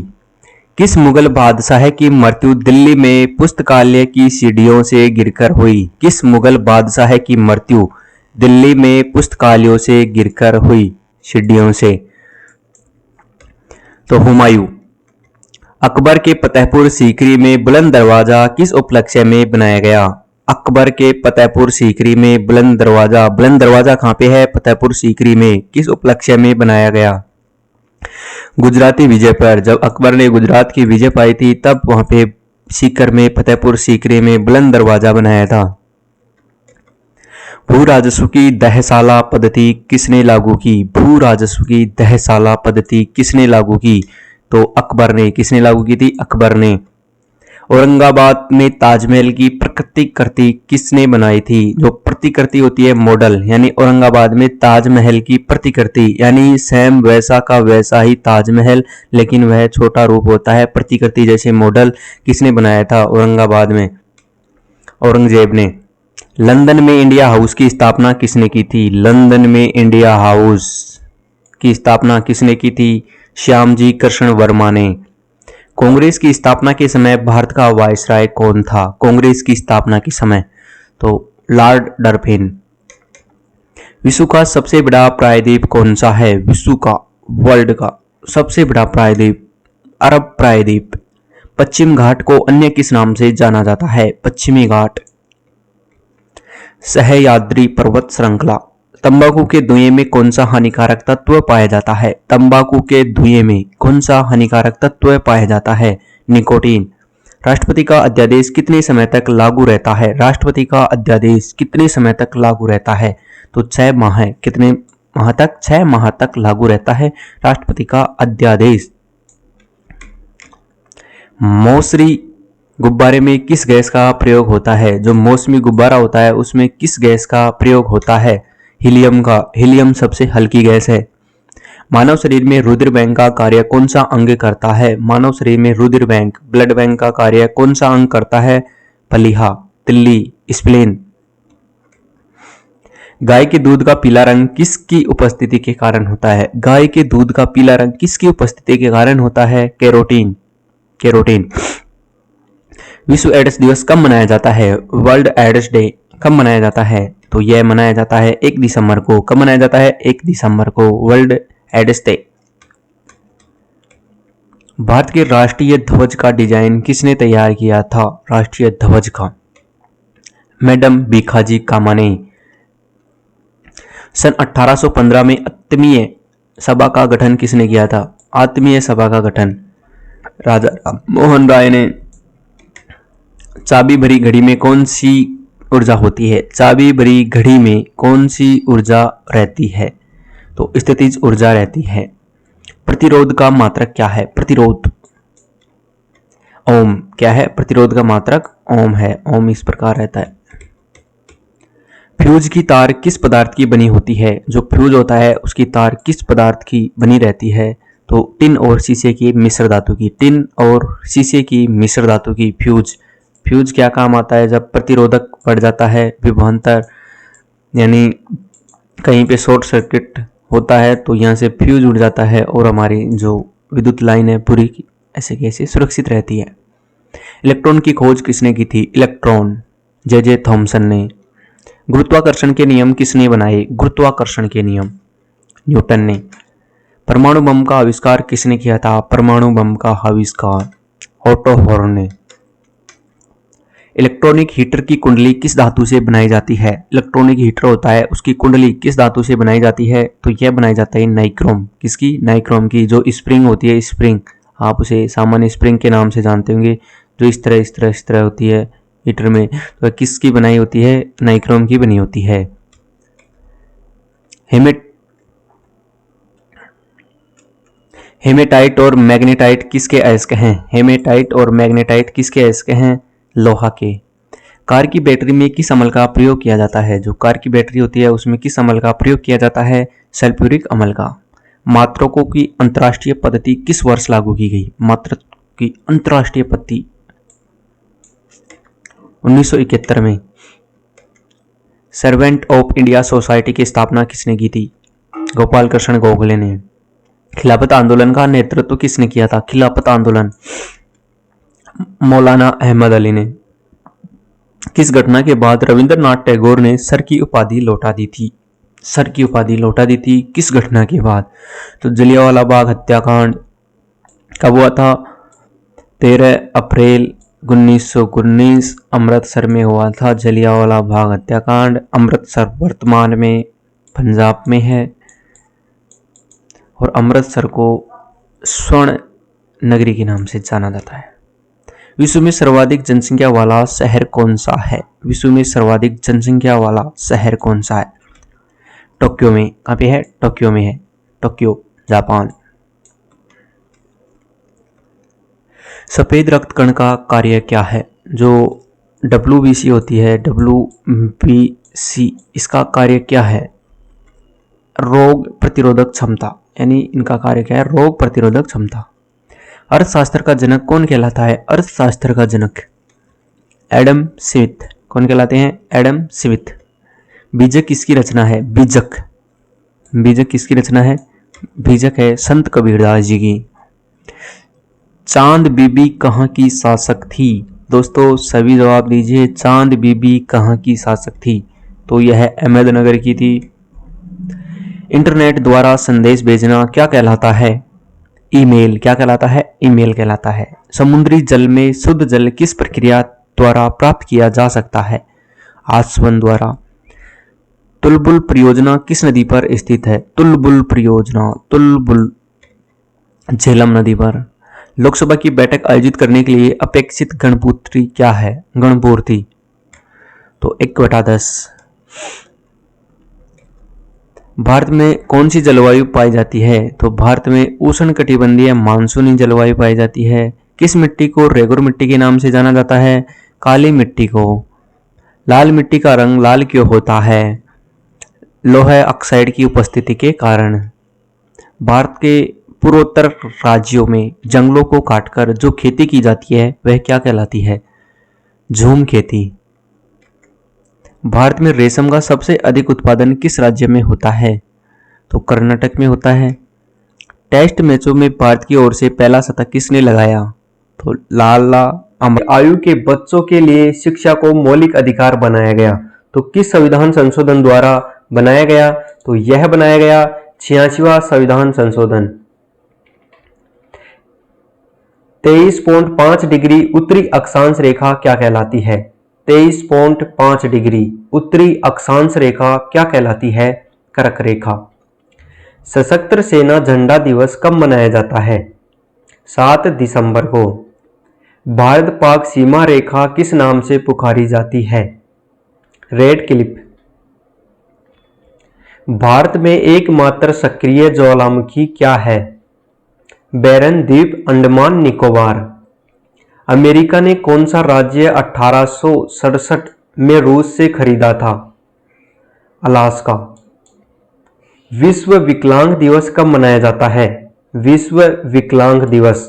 किस मुगल बादशाह की मृत्यु दिल्ली में पुस्तकालय की सीढ़ियों से गिरकर हुई? किस मुगल बादशाह की मृत्यु दिल्ली में पुस्तकालयों से गिरकर हुई? सीढ़ियों से। तो हुमायूं। अकबर के फतेहपुर सीकरी में बुलंद दरवाजा किस उपलक्ष्य में बनाया गया? अकबर के फतेहपुर सीकरी में बुलंद दरवाजा कहाँ पे है? फतेहपुर सीकरी में। किस उपलक्ष्य में बनाया गया? गुजराती विजय पर। जब अकबर ने गुजरात की विजय पाई थी तब वहां पे सीकर में, फतेहपुर सीकरी में बुलंद दरवाजा बनाया था। भू राजस्व की दहसाला पद्धति किसने लागू की? भू राजस्व की दहसाला पद्धति किसने लागू की? तो अकबर ने। किसने लागू की थी? अकबर ने। औरंगाबाद में ताजमहल की प्रतिकृति किसने बनाई थी? जो प्रतिकृति होती है मॉडल, यानी औरंगाबाद में ताजमहल की प्रतिकृति, यानी सेम वैसा का वैसा ही ताजमहल, लेकिन वह छोटा रूप होता है। प्रतिकृति जैसे मॉडल किसने बनाया था? औरंगाबाद में औरंगजेब ने। लंदन में इंडिया हाउस की स्थापना किसने की थी? लंदन में इंडिया हाउस की स्थापना किसने की थी? श्यामजी कृष्ण वर्मा ने। कांग्रेस की स्थापना के समय भारत का वायसराय कौन था? कांग्रेस की स्थापना के समय तो लॉर्ड डरफिन। विश्व का सबसे बड़ा प्रायद्वीप कौन सा है? विश्व का, वर्ल्ड का सबसे बड़ा प्रायद्वीप अरब प्रायद्वीप। पश्चिम घाट को अन्य किस नाम से जाना जाता है? पश्चिमी घाट। सह्याद्री पर्वत श्रृंखला। तंबाकू के धुएं में कौन सा हानिकारक तत्व पाया जाता है? तंबाकू के धुएं में कौन सा हानिकारक तत्व पाया जाता है? निकोटीन। राष्ट्रपति का अध्यादेश कितने समय तक लागू रहता है? राष्ट्रपति का अध्यादेश कितने समय तक लागू रहता है? तो 6 माह है। कितने माह तक? 6 माह तक लागू रहता है राष्ट्रपति का अध्यादेश। मौसरी गुब्बारे में किस गैस का प्रयोग होता है? जो मौसमी गुब्बारा होता है उसमें किस गैस का प्रयोग होता है? हीलियम का। हीलियम सबसे हल्की गैस है। मानव शरीर में रुधिर बैंक का कार्य कौन सा अंग करता है? मानव शरीर में रुधिर बैंक, ब्लड बैंक का कार्य कौन सा अंग करता है? प्लीहा, तिल्ली, स्प्लीन। गाय के दूध का पीला रंग किसकी उपस्थिति के कारण होता है? गाय के दूध का पीला रंग किसकी उपस्थिति के कारण होता है? कैरोटीन। कैरोटीन। विश्व एड्स दिवस कब मनाया जाता है? वर्ल्ड एड्स डे कब मनाया जाता है? तो यह मनाया जाता है 1 दिसंबर को। कब मनाया जाता है? 1 दिसंबर को, वर्ल्ड एड्स डे। भारत के राष्ट्रीय ध्वज का डिजाइन किसने तैयार किया था? राष्ट्रीय ध्वज का मैडम भीखाजी कामा ने। सन 1815 में आत्मीय सभा का गठन किसने किया था? आत्मीय सभा का गठन राजा राम मोहन राय ने। चाबी भरी घड़ी में कौन सी ऊर्जा होती है? चाबी भरी घड़ी में कौन सी ऊर्जा रहती है? तो स्थितिज ऊर्जा रहती है। प्रतिरोध का मात्रक क्या है? प्रतिरोध ओम। क्या है? प्रतिरोध का मात्रक ओम है। ओम इस प्रकार रहता है। फ्यूज की तार किस पदार्थ की बनी होती है? जो फ्यूज होता है उसकी तार किस पदार्थ की बनी रहती है? तो टिन और शीशे की मिश्र धातु की। टिन और शीशे की मिश्र धातु की फ्यूज। फ्यूज क्या काम आता है? जब प्रतिरोधक बढ़ जाता है, विभवांतर यानी कहीं पे शॉर्ट सर्किट होता है तो यहाँ से फ्यूज उड़ जाता है और हमारी जो विद्युत लाइन है पूरी ऐसे कैसे सुरक्षित रहती है। इलेक्ट्रॉन की खोज किसने की थी? इलेक्ट्रॉन जे थॉमसन ने। गुरुत्वाकर्षण के नियम किसने बनाए? गुरुत्वाकर्षण के नियम न्यूटन ने। परमाणु बम का आविष्कार किसने किया था? परमाणु बम का आविष्कार ऑटो हॉर्न ने। इलेक्ट्रॉनिक हीटर की कुंडली किस धातु से बनाई जाती है? इलेक्ट्रॉनिक हीटर होता है उसकी कुंडली किस धातु से बनाई जाती है? तो यह बनाई जाता है नाइक्रोम। किसकी? नाइक्रोम की। जो स्प्रिंग होती है, स्प्रिंग, आप उसे सामान्य स्प्रिंग के नाम से जानते होंगे, जो इस तरह होती है हीटर में, तो किसकी बनाई होती है? नाइक्रोम की बनी होती है। हेमेटाइट और मैग्नेटाइट किसके अयस्क हैं? हेमेटाइट और मैग्नेटाइट किसके अयस्क हैं? लोहा के। कार की बैटरी में किस अम्ल का प्रयोग किया जाता है? जो कार की बैटरी होती है उसमें किस अम्ल का प्रयोग किया जाता है? सल्फ्यूरिक अम्ल का। मात्रकों की अंतर्राष्ट्रीय पद्धति किस वर्ष लागू की गई? मात्रक की अंतर्राष्ट्रीय पद्धति 1971 में। सर्वेंट ऑफ इंडिया सोसाइटी की स्थापना किसने की थी? गोपाल कृष्ण गोखले ने। खिलाफत आंदोलन का नेतृत्व किसने किया था? खिलाफत आंदोलन मौलाना अहमद अली ने। किस घटना के बाद रविंद्रनाथ टैगोर ने सर की उपाधि लौटा दी थी? सर की उपाधि लौटा दी थी किस घटना के बाद? तो जलियांवाला बाग हत्याकांड कब हुआ था? 13 अप्रैल 1919 अमृतसर में हुआ था जलियांवाला बाग हत्याकांड। अमृतसर वर्तमान में पंजाब में है और अमृतसर को स्वर्ण नगरी के नाम से जाना जाता है। विश्व में सर्वाधिक जनसंख्या वाला शहर कौन सा है? विश्व में सर्वाधिक जनसंख्या वाला शहर कौन सा है? टोक्यो में। कहाँ पे है? टोक्यो में है। Tokyo Japan. सफेद रक्त कण का कार्य क्या है? जो WBC होती है, WBC, इसका कार्य क्या है? रोग प्रतिरोधक क्षमता, यानी इनका कार्य क्या है? रोग प्रतिरोधक क्षमता। अर्थशास्त्र का जनक कौन कहलाता है? अर्थशास्त्र का जनक एडम स्मिथ। कौन कहलाते हैं? Adam Smith. बीजक किसकी रचना है? बीजक। बीजक किसकी रचना है? बीजक है संत कबीरदास जी की। चांद बीबी कहाँ की शासक थी? दोस्तों सभी जवाब दीजिए। चांद बीबी कहाँ की शासक थी? तो यह अहमदनगर की थी। इंटरनेट द्वारा संदेश भेजना क्या कहलाता है? ईमेल। क्या कहलाता है? ईमेल कहलाता है। समुद्री जल में शुद्ध जल किस प्रक्रिया द्वारा प्राप्त किया जा सकता है? आसवन द्वारा। तुलबुल परियोजना किस नदी पर स्थित है? तुलबुल परियोजना, तुलबुल झेलम नदी पर। लोकसभा की बैठक आयोजित करने के लिए अपेक्षित गणपूर्ति क्या है? गणपूर्ति तो 1/10। भारत में कौन सी जलवायु पाई जाती है? तो भारत में उष्णकटिबंधीय मानसूनी जलवायु पाई जाती है। किस मिट्टी को रेगुर मिट्टी के नाम से जाना जाता है? काली मिट्टी को। लाल मिट्टी का रंग लाल क्यों होता है? लोहा ऑक्साइड की उपस्थिति के कारण। भारत के पूर्वोत्तर राज्यों में जंगलों को काटकर जो खेती की जाती है वह क्या कहलाती है? झूम खेती। भारत में रेशम का सबसे अधिक उत्पादन किस राज्य में होता है? तो कर्नाटक में होता है। टेस्ट मैचों में भारत की ओर से पहला शतक किसने लगाया? तो लाला अमर। आयु के बच्चों के लिए शिक्षा को मौलिक अधिकार बनाया गया तो किस संविधान संशोधन द्वारा बनाया गया? तो यह बनाया गया 86वां संविधान संशोधन। 23.5 डिग्री उत्तरी अक्षांश रेखा क्या कहलाती है? 23.5 डिग्री उत्तरी अक्षांश रेखा क्या कहलाती है? कर्क रेखा। सशस्त्र सेना झंडा दिवस कब मनाया जाता है? 7 दिसंबर को। भारत पाक सीमा रेखा किस नाम से पुकारी जाती है? Red Cliff. भारत में एकमात्र सक्रिय ज्वालामुखी क्या है? बैरन द्वीप, अंडमान निकोबार। अमेरिका ने कौन सा राज्य 1867 में रूस से खरीदा था? अलास्का। विश्व विकलांग दिवस कब मनाया जाता है? विश्व विकलांग दिवस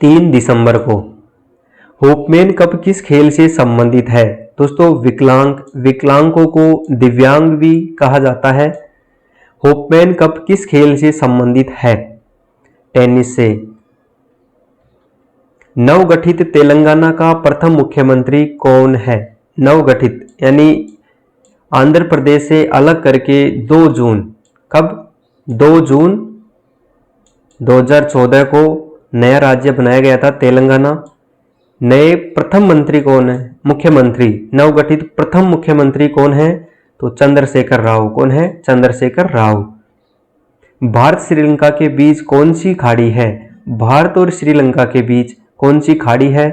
3 दिसंबर को। होपमैन कप किस खेल से संबंधित है? दोस्तों विकलांगों को दिव्यांग भी कहा जाता है। होपमैन कप किस खेल से संबंधित है? टेनिस से। नवगठित तेलंगाना का प्रथम मुख्यमंत्री कौन है? नवगठित यानी आंध्र प्रदेश से अलग करके 2 जून। कब? 2 जून 2014 को नया राज्य बनाया गया था तेलंगाना। नए प्रथम मंत्री कौन है? मुख्यमंत्री नवगठित प्रथम मुख्यमंत्री कौन है? तो चंद्रशेखर राव। कौन है? चंद्रशेखर राव। भारत श्रीलंका के बीच कौन सी खाड़ी है? भारत और श्रीलंका के बीच कौन सी खाड़ी है?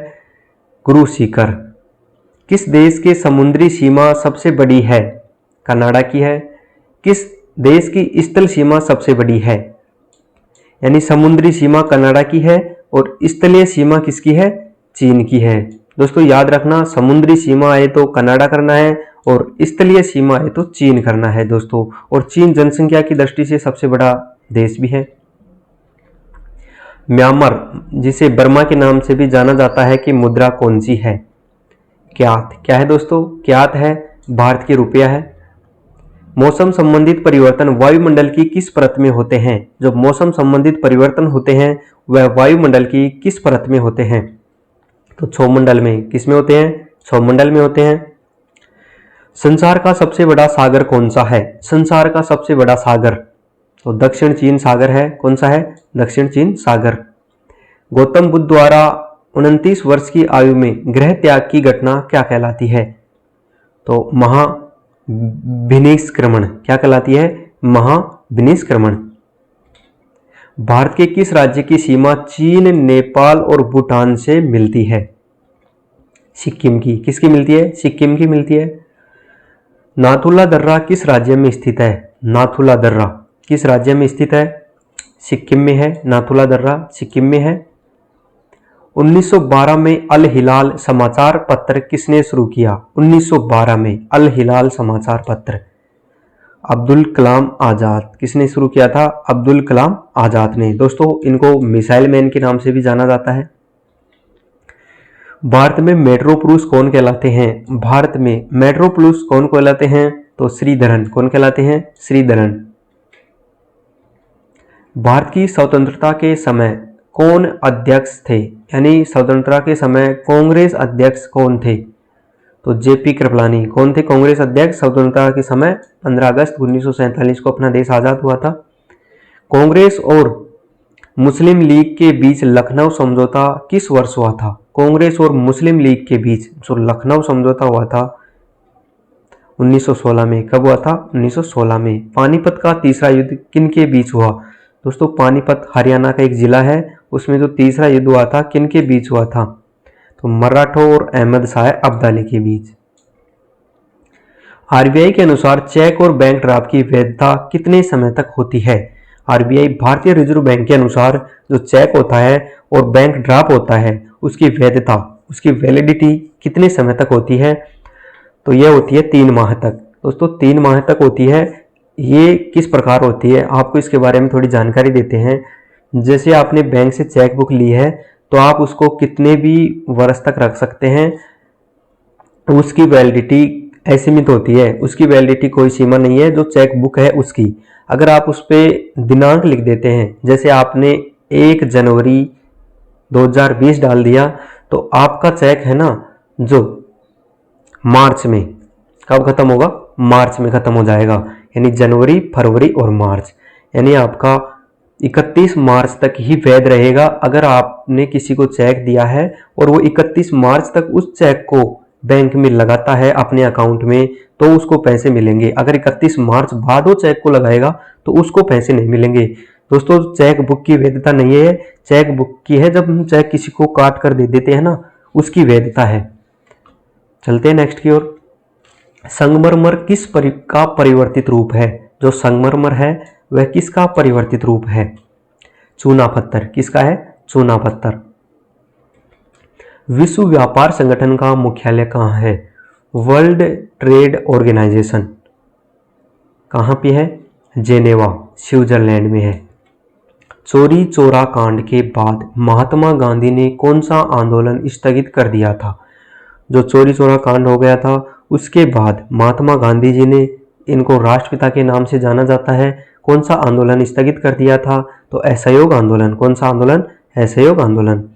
गुरु शिखर। किस देश की समुद्री सीमा सबसे बड़ी है? कनाडा की है। किस देश की स्थल सीमा सबसे बड़ी है? यानी समुद्री सीमा कनाडा की है और स्थलीय सीमा किसकी है? चीन की है। दोस्तों याद रखना, समुद्री सीमा आए तो कनाडा करना है और स्थलीय सीमा आए तो चीन करना है दोस्तों। और चीन जनसंख्या की दृष्टि से सबसे बड़ा देश भी है। म्यांमार, जिसे बर्मा के नाम से भी जाना जाता है, कि मुद्रा कौन सी है? क्यात। क्या है दोस्तों? क्यात है। भारत की रुपया है। मौसम संबंधित परिवर्तन वायुमंडल की किस परत में होते हैं? जो मौसम संबंधित परिवर्तन होते हैं वह वायुमंडल की किस परत में होते हैं? तो क्षोमंडल में। किस में होते हैं? क्षोमंडल में होते हैं। संसार का सबसे बड़ा सागर कौन सा है? संसार का सबसे बड़ा सागर तो दक्षिण चीन सागर है। कौन सा है? दक्षिण चीन सागर। गौतम बुद्ध द्वारा 29 वर्ष की आयु में गृह त्याग की घटना क्या कहलाती है? तो महाविनिष्क्रमण। क्या कहलाती है? महाविनिष्क्रमण। भारत के किस राज्य की सीमा चीन, नेपाल और भूटान से मिलती है? सिक्किम की। किसकी मिलती है? सिक्किम की मिलती है। नाथुला दर्रा किस राज्य में स्थित है? नाथुला दर्रा किस राज्य में स्थित है? सिक्किम में है। नाथुला दर्रा सिक्किम में है। 1912 में अल हिलाल समाचार पत्र किसने शुरू किया? 1912 में अल हिलाल समाचार पत्र अब्दुल कलाम आजाद। किसने शुरू किया था? अब्दुल कलाम आजाद ने। दोस्तों इनको मिसाइल मैन के नाम से भी जाना जाता है। भारत में मेट्रो पुरुष कौन कहलाते हैं? भारत में मेट्रो पुरुष कौन कहलाते हैं? तो श्रीधरन। कौन कहलाते हैं? श्रीधरन। भारत की स्वतंत्रता के समय कौन अध्यक्ष थे? यानी स्वतंत्रता के समय कांग्रेस अध्यक्ष कौन थे? तो जेपी कृपलानी। कौन थे कांग्रेस अध्यक्ष स्वतंत्रता के समय? 15 अगस्त 1947 को अपना देश आजाद हुआ था। कांग्रेस और मुस्लिम लीग के बीच लखनऊ समझौता किस वर्ष हुआ था? कांग्रेस और मुस्लिम लीग के बीच जो लखनऊ समझौता हुआ था 1916 में। कब हुआ था? 1916 में। पानीपत का तीसरा युद्ध किन के बीच हुआ? दोस्तों पानीपत हरियाणा का एक जिला है, उसमें जो तीसरा युद्ध हुआ था किन के बीच हुआ था? तो मराठों और अहमद शाह अब्दाली के बीच। आरबीआई के अनुसार चेक और बैंक ड्राफ्ट की वैधता कितने समय तक होती है? आरबीआई भारतीय रिजर्व बैंक के अनुसार जो चेक होता है और बैंक ड्राफ्ट होता है उसकी वैधता, उसकी वैलिडिटी कितने समय तक होती है? तो यह होती है 3 माह तक। दोस्तों 3 माह तक होती है। ये किस प्रकार होती है आपको इसके बारे में थोड़ी जानकारी देते हैं। जैसे आपने बैंक से चेक बुक ली है तो आप उसको कितने भी वर्ष तक रख सकते हैं, उसकी वैलिडिटी असीमित होती है। उसकी वैलिडिटी कोई सीमा नहीं है जो चेक बुक है उसकी। अगर आप उस पर दिनांक लिख देते हैं, जैसे आपने 1 जनवरी 2020 डाल दिया तो आपका चेक है ना जो मार्च में कब खत्म होगा? मार्च में खत्म हो जाएगा। यानी जनवरी, फरवरी और मार्च, यानी आपका 31 मार्च तक ही वैध रहेगा। अगर आपने किसी को चेक दिया है और वो 31 मार्च तक उस चेक को बैंक में लगाता है अपने अकाउंट में तो उसको पैसे मिलेंगे। अगर 31 मार्च बाद वो चेक को लगाएगा तो उसको पैसे नहीं मिलेंगे। दोस्तों चेक बुक की वैधता नहीं है, चेक बुक की है जब हम चेक किसी को काट कर दे देते हैं ना, उसकी वैधता है। चलते हैं नेक्स्ट की ओर। संगमरमर किस का परिवर्तित रूप है? जो संगमरमर है वह किसका परिवर्तित रूप है? चूना पत्थर। किसका है? चूना पत्थर। विश्व व्यापार संगठन का मुख्यालय कहाँ है? वर्ल्ड ट्रेड ऑर्गेनाइजेशन कहाँ पे है? जेनेवा, स्विट्जरलैंड में है। चोरी चोरा कांड के बाद महात्मा गांधी ने कौन सा आंदोलन स्थगित कर दिया था? जो चोरी चोरा कांड हो गया था उसके बाद महात्मा गांधी जी ने, इनको राष्ट्रपिता के नाम से जाना जाता है, कौन सा आंदोलन स्थगित कर दिया था? तो असहयोग आंदोलन। कौन सा आंदोलन? असहयोग आंदोलन।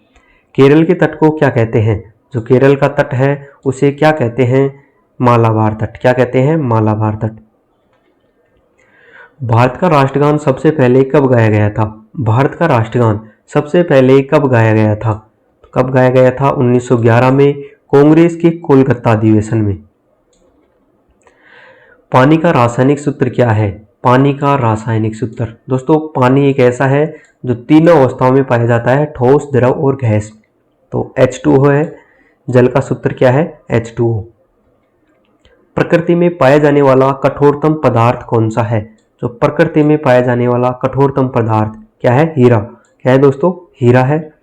केरल के तट को क्या कहते हैं? जो केरल का तट है उसे क्या कहते हैं? मालाबार तट। क्या कहते हैं? मालाबार तट। भारत का राष्ट्रगान सबसे पहले कब गाया गया था? भारत का राष्ट्रगान सबसे पहले कब गाया गया था? कब गाया गया था? 1911 में कांग्रेस के कोलकाता अधिवेशन में। पानी का रासायनिक सूत्र क्या है? पानी का रासायनिक सूत्र, दोस्तों पानी एक ऐसा है जो तीनों अवस्थाओं में पाया जाता है, ठोस, द्रव और गैस। तो H2O है। जल का सूत्र क्या है? H2O। प्रकृति में पाया जाने वाला कठोरतम पदार्थ कौन सा है? जो प्रकृति में पाया जाने वाला कठोरतम पदार्थ क्या है? हीरा। क्या है दोस्तों? हीरा है।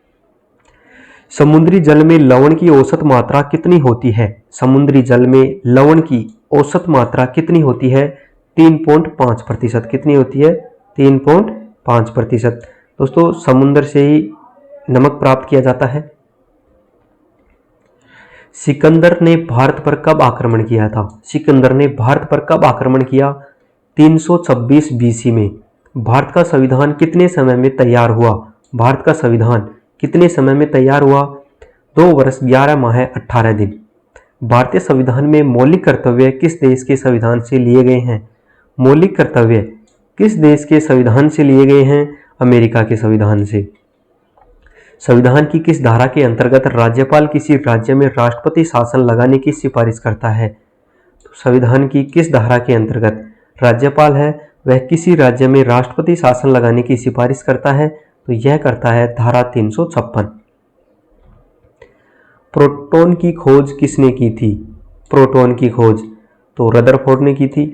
समुद्री जल में लवण की औसत मात्रा कितनी होती है? समुद्री जल में लवण की औसत मात्रा कितनी होती है? 3.5%। कितनी होती है? 3.5%। दोस्तों समुद्र से ही नमक प्राप्त किया जाता है। सिकंदर ने भारत पर कब आक्रमण किया था? सिकंदर ने भारत पर कब आक्रमण किया? 326 बीसी में। भारत का संविधान कितने समय में तैयार हुआ? भारत का संविधान कितने समय में तैयार हुआ? 2 वर्ष 11 माह 18 दिन। भारतीय संविधान में मौलिक कर्तव्य किस देश के संविधान से लिए गए हैं? मौलिक कर्तव्य किस देश के संविधान से लिए गए हैं? अमेरिका के संविधान से। संविधान की किस धारा के अंतर्गत राज्यपाल किसी राज्य में राष्ट्रपति शासन लगाने की सिफारिश करता है? तो संविधान की किस धारा के अंतर्गत राज्यपाल है वह किसी राज्य में राष्ट्रपति शासन लगाने की सिफारिश करता है? तो यह करता है धारा 356। प्रोटॉन की खोज किसने की थी? प्रोटॉन की खोज तो रदरफोर्ड ने की थी।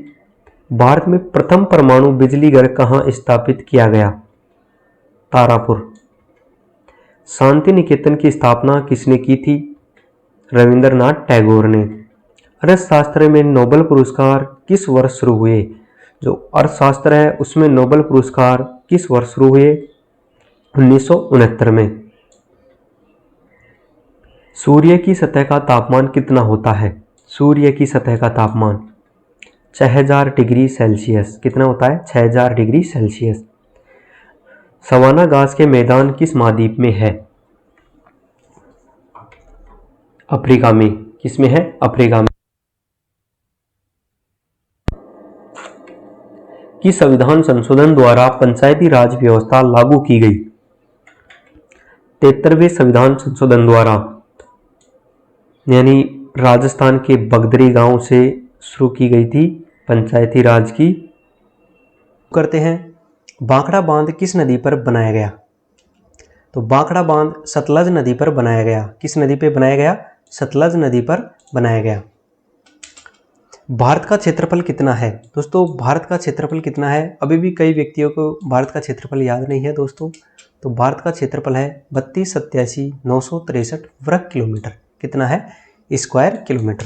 भारत में प्रथम परमाणु बिजली घर कहाँ स्थापित किया गया? तारापुर। शांति निकेतन की स्थापना किसने की थी? रविंद्रनाथ टैगोर ने। अर्थशास्त्र में नोबेल पुरस्कार किस वर्ष शुरू हुए? जो अर्थशास्त्र है उसमें नोबेल पुरस्कार किस वर्ष शुरू हुए? 1969 में। सूर्य की सतह का तापमान कितना होता है? सूर्य की सतह का तापमान 6000 डिग्री सेल्सियस। कितना होता है? 6000 डिग्री सेल्सियस। सवाना घास के मैदान किस महाद्वीप में है? अफ्रीका में। किसमें है? अफ्रीका में। किस संविधान संशोधन द्वारा पंचायती राज व्यवस्था लागू की गई? 73वें संविधान संशोधन द्वारा, यानी राजस्थान के बगदरी गांव से शुरू की गई थी पंचायती राज की। करते हैं, भाखड़ा बांध किस नदी पर बनाया गया? तो भाखड़ा बांध सतलज नदी पर बनाया गया। किस नदी पर बनाया गया? सतलज नदी पर बनाया गया। भारत का क्षेत्रफल कितना है? दोस्तों भारत का क्षेत्रफल कितना है? अभी भी कई व्यक्तियों को भारत का क्षेत्रफल याद नहीं है दोस्तों। तो भारत का क्षेत्रफल है 32,87,963 वर्ग किलोमीटर। कितना है? Square kilometre.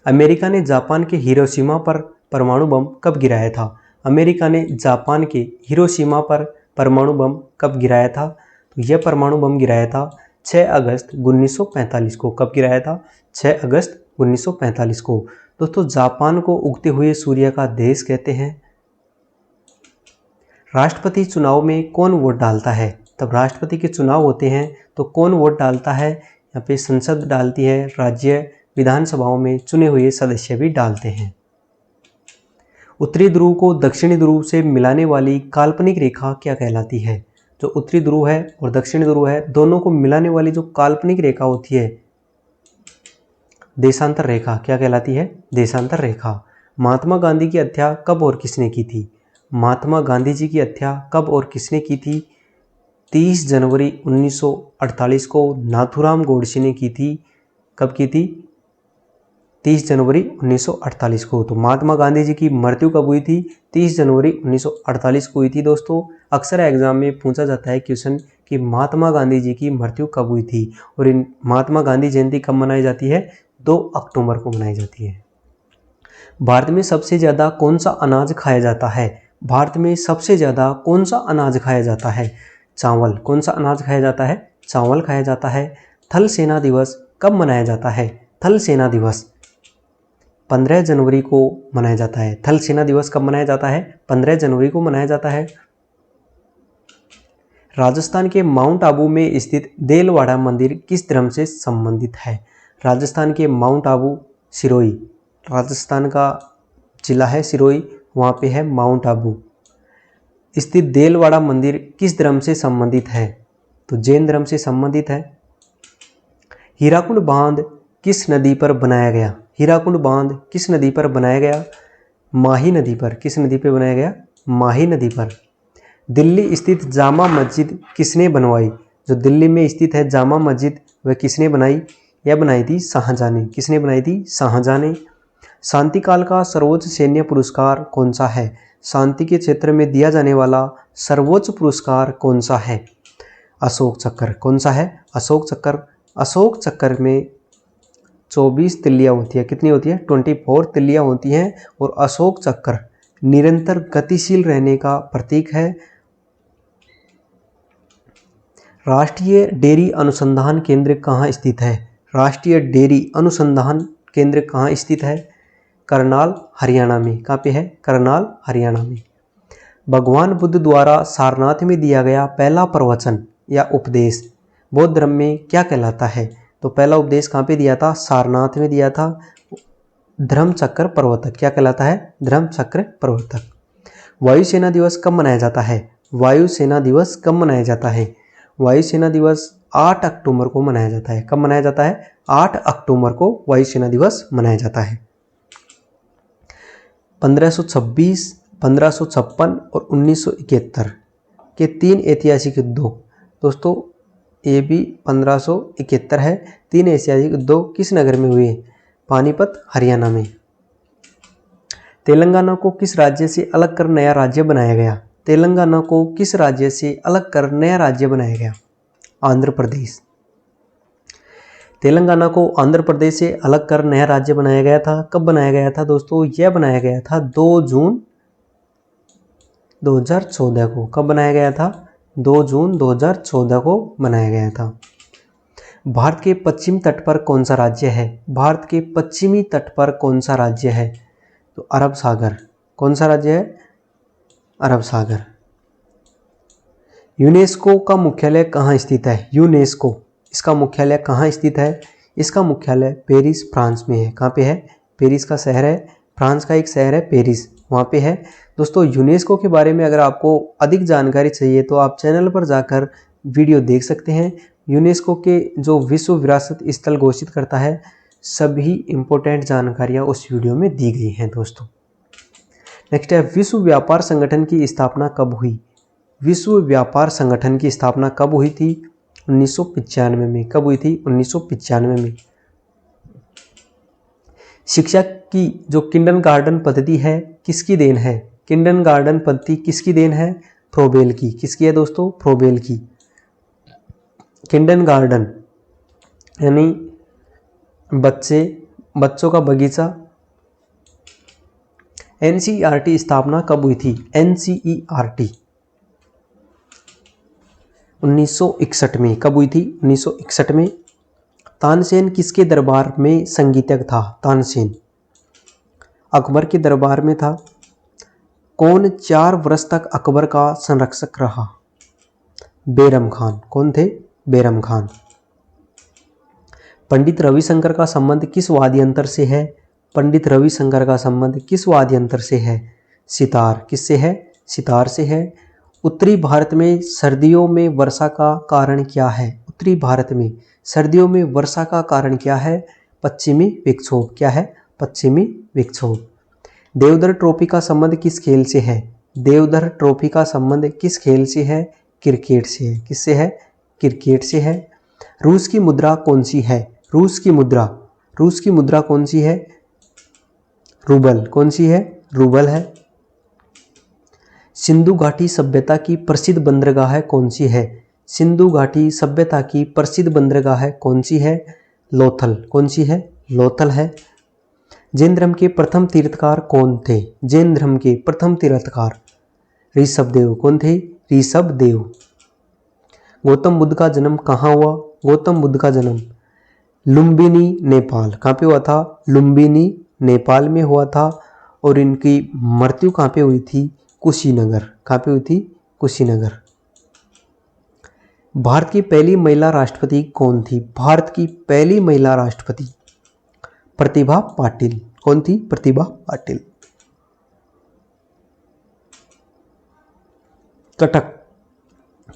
अमेरिका ने जापान के हिरोशिमा पर परमाणु बम कब गिराया था? अमेरिका ने जापान के हिरोशिमा पर परमाणु बम कब गिराया था? तो यह परमाणु बम गिराया था 6 अगस्त 1945 को। कब गिराया था? 6 अगस्त 1945 को। दोस्तों जापान को उगते हुए सूर्य का देश कहते हैं। राष्ट्रपति चुनाव में कौन वोट डालता है? तब राष्ट्रपति के चुनाव होते हैं तो कौन वोट डालता है? यहाँ पे संसद डालती है, राज्य विधानसभाओं में चुने हुए सदस्य भी डालते हैं। उत्तरी ध्रुव को दक्षिणी ध्रुव से मिलाने वाली काल्पनिक रेखा क्या कहलाती है? जो उत्तरी ध्रुव है और दक्षिणी ध्रुव है दोनों को मिलाने वाली जो काल्पनिक रेखा होती है, देशांतर रेखा, क्या कहलाती है? देशांतर रेखा। महात्मा गांधी की हत्या कब और किसने की थी? महात्मा गांधी जी की हत्या कब और किसने की थी? 30 जनवरी 1948 को नाथूराम गोडसे ने की थी। कब की थी? 30 जनवरी 1948 को। तो महात्मा गांधी जी की मृत्यु कब हुई थी? 30 जनवरी 1948 को हुई थी दोस्तों। अक्सर एग्जाम में पूछा जाता है क्वेश्चन कि महात्मा गांधी जी की मृत्यु कब हुई थी, और इन महात्मा गांधी जयंती कब मनाई जाती है? 2 अक्टूबर को मनाई जाती है। भारत में सबसे ज़्यादा कौन सा अनाज खाया जाता है? भारत में सबसे ज़्यादा कौन सा अनाज खाया जाता है? चावल। कौन सा अनाज खाया जाता है? चावल खाया जाता है। थल सेना दिवस कब मनाया जाता है? थल सेना दिवस 15 जनवरी को मनाया जाता है। थल सेना दिवस कब मनाया जाता है? 15 जनवरी को मनाया जाता है। राजस्थान के माउंट आबू में स्थित देलवाड़ा मंदिर किस धर्म से संबंधित है? राजस्थान के माउंट आबू, सिरोही, राजस्थान का जिला है सिरोही, वहाँ पे है माउंट आबू स्थित देलवाड़ा मंदिर किस धर्म से संबंधित है? तो जैन धर्म से संबंधित है। हीराकुंड बांध किस नदी पर बनाया गया? हीराकुंड बांध किस नदी पर बनाया गया? माही नदी पर। किस नदी पर बनाया गया? माही नदी पर। दिल्ली स्थित जामा मस्जिद किसने बनवाई? जो दिल्ली में स्थित है जामा मस्जिद वह किसने बनाई? यह बनाई थी शाहजहां ने। किसने बनाई थी? शाहजहां ने। शांतिकाल का सर्वोच्च सैन्य पुरस्कार कौन सा है? शांति के क्षेत्र में दिया जाने वाला सर्वोच्च पुरस्कार कौन सा है? अशोक चक्र। कौन सा है? अशोक चक्र। अशोक चक्र में 24 तिल्लियाँ होती है। कितनी होती है? 24 तिल्लियाँ होती हैं। और अशोक चक्र निरंतर गतिशील रहने का प्रतीक है। राष्ट्रीय डेयरी अनुसंधान केंद्र कहाँ स्थित है? राष्ट्रीय डेयरी अनुसंधान केंद्र कहाँ स्थित है? करनाल, हरियाणा में। कहाँ पे है? करनाल, हरियाणा में। भगवान बुद्ध द्वारा सारनाथ में दिया गया पहला प्रवचन या उपदेश बौद्ध धर्म में क्या कहलाता है? तो पहला उपदेश कहाँ पे दिया था? सारनाथ में दिया था। धर्मचक्र प्रवर्तक क्या कहलाता है? धर्मचक्र प्रवर्तक। वायुसेना दिवस कब मनाया जाता है? वायुसेना दिवस कब मनाया जाता है? वायुसेना दिवस 8 अक्टूबर को मनाया जाता है। कब मनाया जाता है? 8 अक्टूबर को वायुसेना दिवस मनाया जाता है। 1526, 1556 और 1971 के 3 ऐतिहासिक युद्धों, दोस्तों ये भी 1571 है। 3 ऐतिहासिक युद्धों किस नगर में हुए? पानीपत, हरियाणा में। तेलंगाना को किस राज्य से अलग कर नया राज्य बनाया गया? तेलंगाना को किस राज्य से अलग कर नया राज्य बनाया गया? आंध्र प्रदेश। तेलंगाना को आंध्र प्रदेश से अलग कर नया राज्य बनाया गया था। कब बनाया गया था दोस्तों? यह बनाया गया था 2 जून 2014 को। कब बनाया गया था? 2 जून 2014 को बनाया गया था। भारत के पश्चिमी तट पर कौन सा राज्य है? भारत के पश्चिमी तट पर कौन सा राज्य है? तो अरब सागर। कौन सा राज्य है? अरब सागर। यूनेस्को का मुख्यालय कहाँ स्थित है? यूनेस्को, इसका मुख्यालय कहाँ स्थित है? इसका मुख्यालय पेरिस, फ्रांस में है। कहाँ पे है? पेरिस का शहर है, फ्रांस का एक शहर है पेरिस, वहाँ पे है। दोस्तों यूनेस्को के बारे में अगर आपको अधिक जानकारी चाहिए तो आप चैनल पर जाकर वीडियो देख सकते हैं। यूनेस्को के जो विश्व विरासत स्थल घोषित करता है, सभी इम्पोर्टेंट जानकारियाँ उस वीडियो में दी गई हैं दोस्तों। नेक्स्ट है, विश्व व्यापार संगठन की स्थापना कब हुई? विश्व व्यापार संगठन की स्थापना कब हुई थी? 1995 में। कब हुई थी? 1995 में। शिक्षा की जो किंडरगार्टन पद्धति है किसकी देन है? किंडरगार्टन पद्धति किसकी देन है? फ्रोबेल की। किसकी है दोस्तों? फ्रोबेल की। किंडरगार्टन यानी बच्चों का बगीचा। एनसीईआरटी स्थापना कब हुई थी? एनसीईआरटी 1961 में। कब हुई थी? 1961 में। तानसेन किसके दरबार में संगीतज्ञ था? तानसेन अकबर के दरबार में था। कौन 4 वर्ष तक अकबर का संरक्षक रहा? बैरम खान। कौन थे? बैरम खान। पंडित रविशंकर का संबंध किस वाद्ययंत्र से है? पंडित रविशंकर का संबंध किस वाद्ययंत्र से है? सितार। किससे है? सितार से है। उत्तरी भारत में सर्दियों में वर्षा का कारण क्या है? उत्तरी भारत में सर्दियों में वर्षा का कारण क्या है? पश्चिमी विक्षोभ। क्या है? पश्चिमी विक्षोभ। देवधर ट्रॉफी का संबंध किस खेल से है? देवधर ट्रॉफी का संबंध किस खेल से है? क्रिकेट से है। किससे है? क्रिकेट से है। रूस की मुद्रा कौन सी है? रूस की मुद्रा कौन सी है? रूबल। कौन सी है? रूबल है। सिंधु घाटी सभ्यता की प्रसिद्ध बंदरगाह कौन सी है? सिंधु घाटी सभ्यता की प्रसिद्ध बंदरगाह कौन सी है? लोथल। कौन सी है? लोथल है। जैन धर्म के प्रथम तीर्थकार कौन थे? जैन धर्म के प्रथम तीर्थकार ऋषभदेव। कौन थे? ऋषभदेव। गौतम बुद्ध का जन्म कहाँ हुआ? गौतम बुद्ध का जन्म लुम्बिनी, नेपाल। कहाँ पे हुआ था? लुम्बिनी, नेपाल में हुआ था। और इनकी मृत्यु कहाँ पे हुई थी? कुशीनगर। कहाँ पे हुई थी? कुशीनगर। भारत की पहली महिला राष्ट्रपति कौन थी? भारत की पहली महिला राष्ट्रपति प्रतिभा पाटिल। कौन थी? प्रतिभा पाटिल। कटक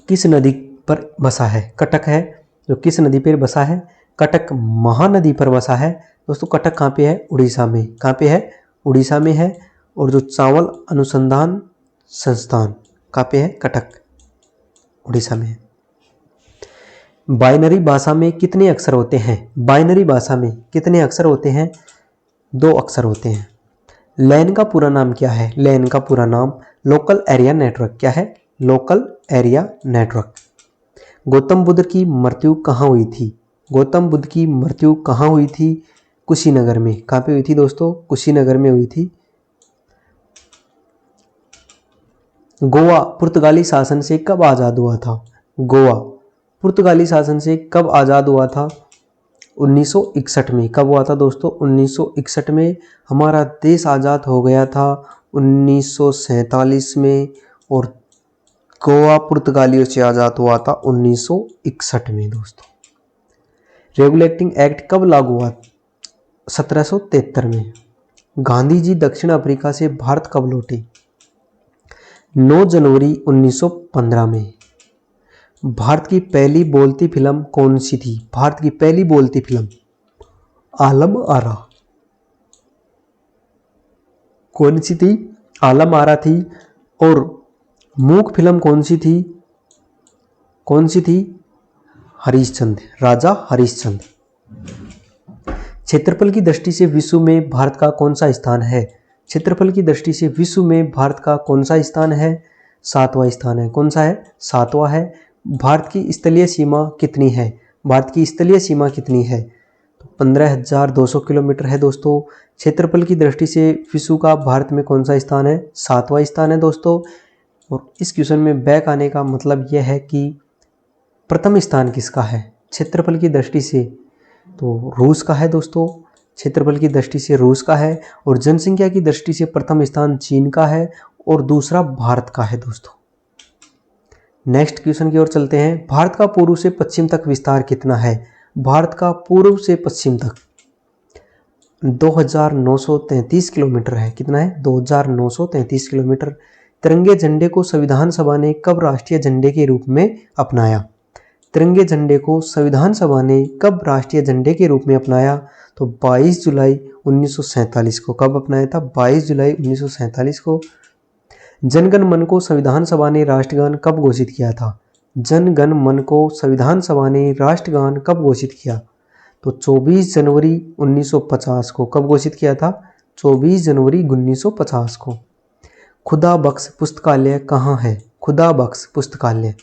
किस नदी पर बसा है? कटक है जो किस नदी पर बसा है? कटक महानदी पर बसा है। दोस्तों कटक कहाँ पे है? उड़ीसा में। कहाँ पे है? उड़ीसा में है। और जो चावल अनुसंधान संस्थान कहाँ पे है? कटक, उड़ीसा में है। बाइनरी भाषा में कितने अक्षर होते हैं? बाइनरी भाषा में कितने अक्षर होते हैं? 2 अक्षर होते हैं। लैन का पूरा नाम क्या है? लैन का पूरा नाम लोकल एरिया नेटवर्क। क्या है? Local area network. Gautam Buddha की मृत्यु कहाँ हुई थी? गौतम बुद्ध की मृत्यु कहाँ हुई थी? कुशीनगर में। कहाँ पे हुई थी दोस्तों? कुशीनगर में हुई थी। गोवा पुर्तगाली शासन से कब आज़ाद हुआ था? गोवा पुर्तगाली शासन से कब आज़ाद हुआ था? 1961 में। कब हुआ था दोस्तों? 1961 में। हमारा देश आज़ाद हो गया था 1947 में, और गोवा पुर्तगालियों से आज़ाद हुआ था 1961 में दोस्तों। रेगुलेटिंग एक्ट कब लागू हुआ? 1773 में। गांधी जी दक्षिण अफ्रीका से भारत कब लौटे? 9 जनवरी 1915 में। भारत की पहली बोलती फिल्म कौन सी थी? भारत की पहली बोलती फिल्म आलम आरा। कौन सी थी? आलम आरा थी। और मूक फिल्म कौन सी थी? कौन सी थी? हरिश्चंद्र, राजा हरिश्चंद्र। क्षेत्रफल की दृष्टि से विश्व में भारत का कौन सा स्थान है? क्षेत्रफल की दृष्टि से विश्व में भारत का कौन सा स्थान है? 7वां स्थान है। कौन सा है? 7वां है। भारत की स्थलीय सीमा कितनी है? भारत की स्थलीय सीमा कितनी है? तो 15,200 किलोमीटर है दोस्तों। क्षेत्रफल की दृष्टि से विश्व का भारत में कौन सा स्थान है? 7वां स्थान है दोस्तों। और इस क्वेश्चन में बैक आने का मतलब यह है कि प्रथम स्थान किसका है क्षेत्रफल की दृष्टि से? तो रूस का है दोस्तों। क्षेत्रफल की दृष्टि से रूस का है। और जनसंख्या की दृष्टि से प्रथम स्थान चीन का है और दूसरा भारत का है दोस्तों। नेक्स्ट क्वेश्चन की ओर चलते हैं। भारत का पूर्व से पश्चिम तक विस्तार कितना है? भारत का पूर्व से पश्चिम तक 2933 किलोमीटर है। कितना है? 2933 किलोमीटर। तिरंगे झंडे को संविधान सभा ने कब राष्ट्रीय झंडे के रूप में अपनाया? तिरंगे झंडे को संविधान सभा ने कब राष्ट्रीय झंडे के रूप में अपनाया? तो 22 जुलाई 1947 को। कब अपनाया था? 22 जुलाई 1947 को। जनगण मन को संविधान सभा ने राष्ट्रगान कब घोषित किया था? जनगण मन को संविधान सभा ने राष्ट्रगान कब घोषित किया? तो 24 जनवरी 1950 को। कब घोषित किया था? 24 जनवरी 1950 को। खुदा बख्श पुस्तकालय कहाँ है? खुदा बख्श पुस्तकालय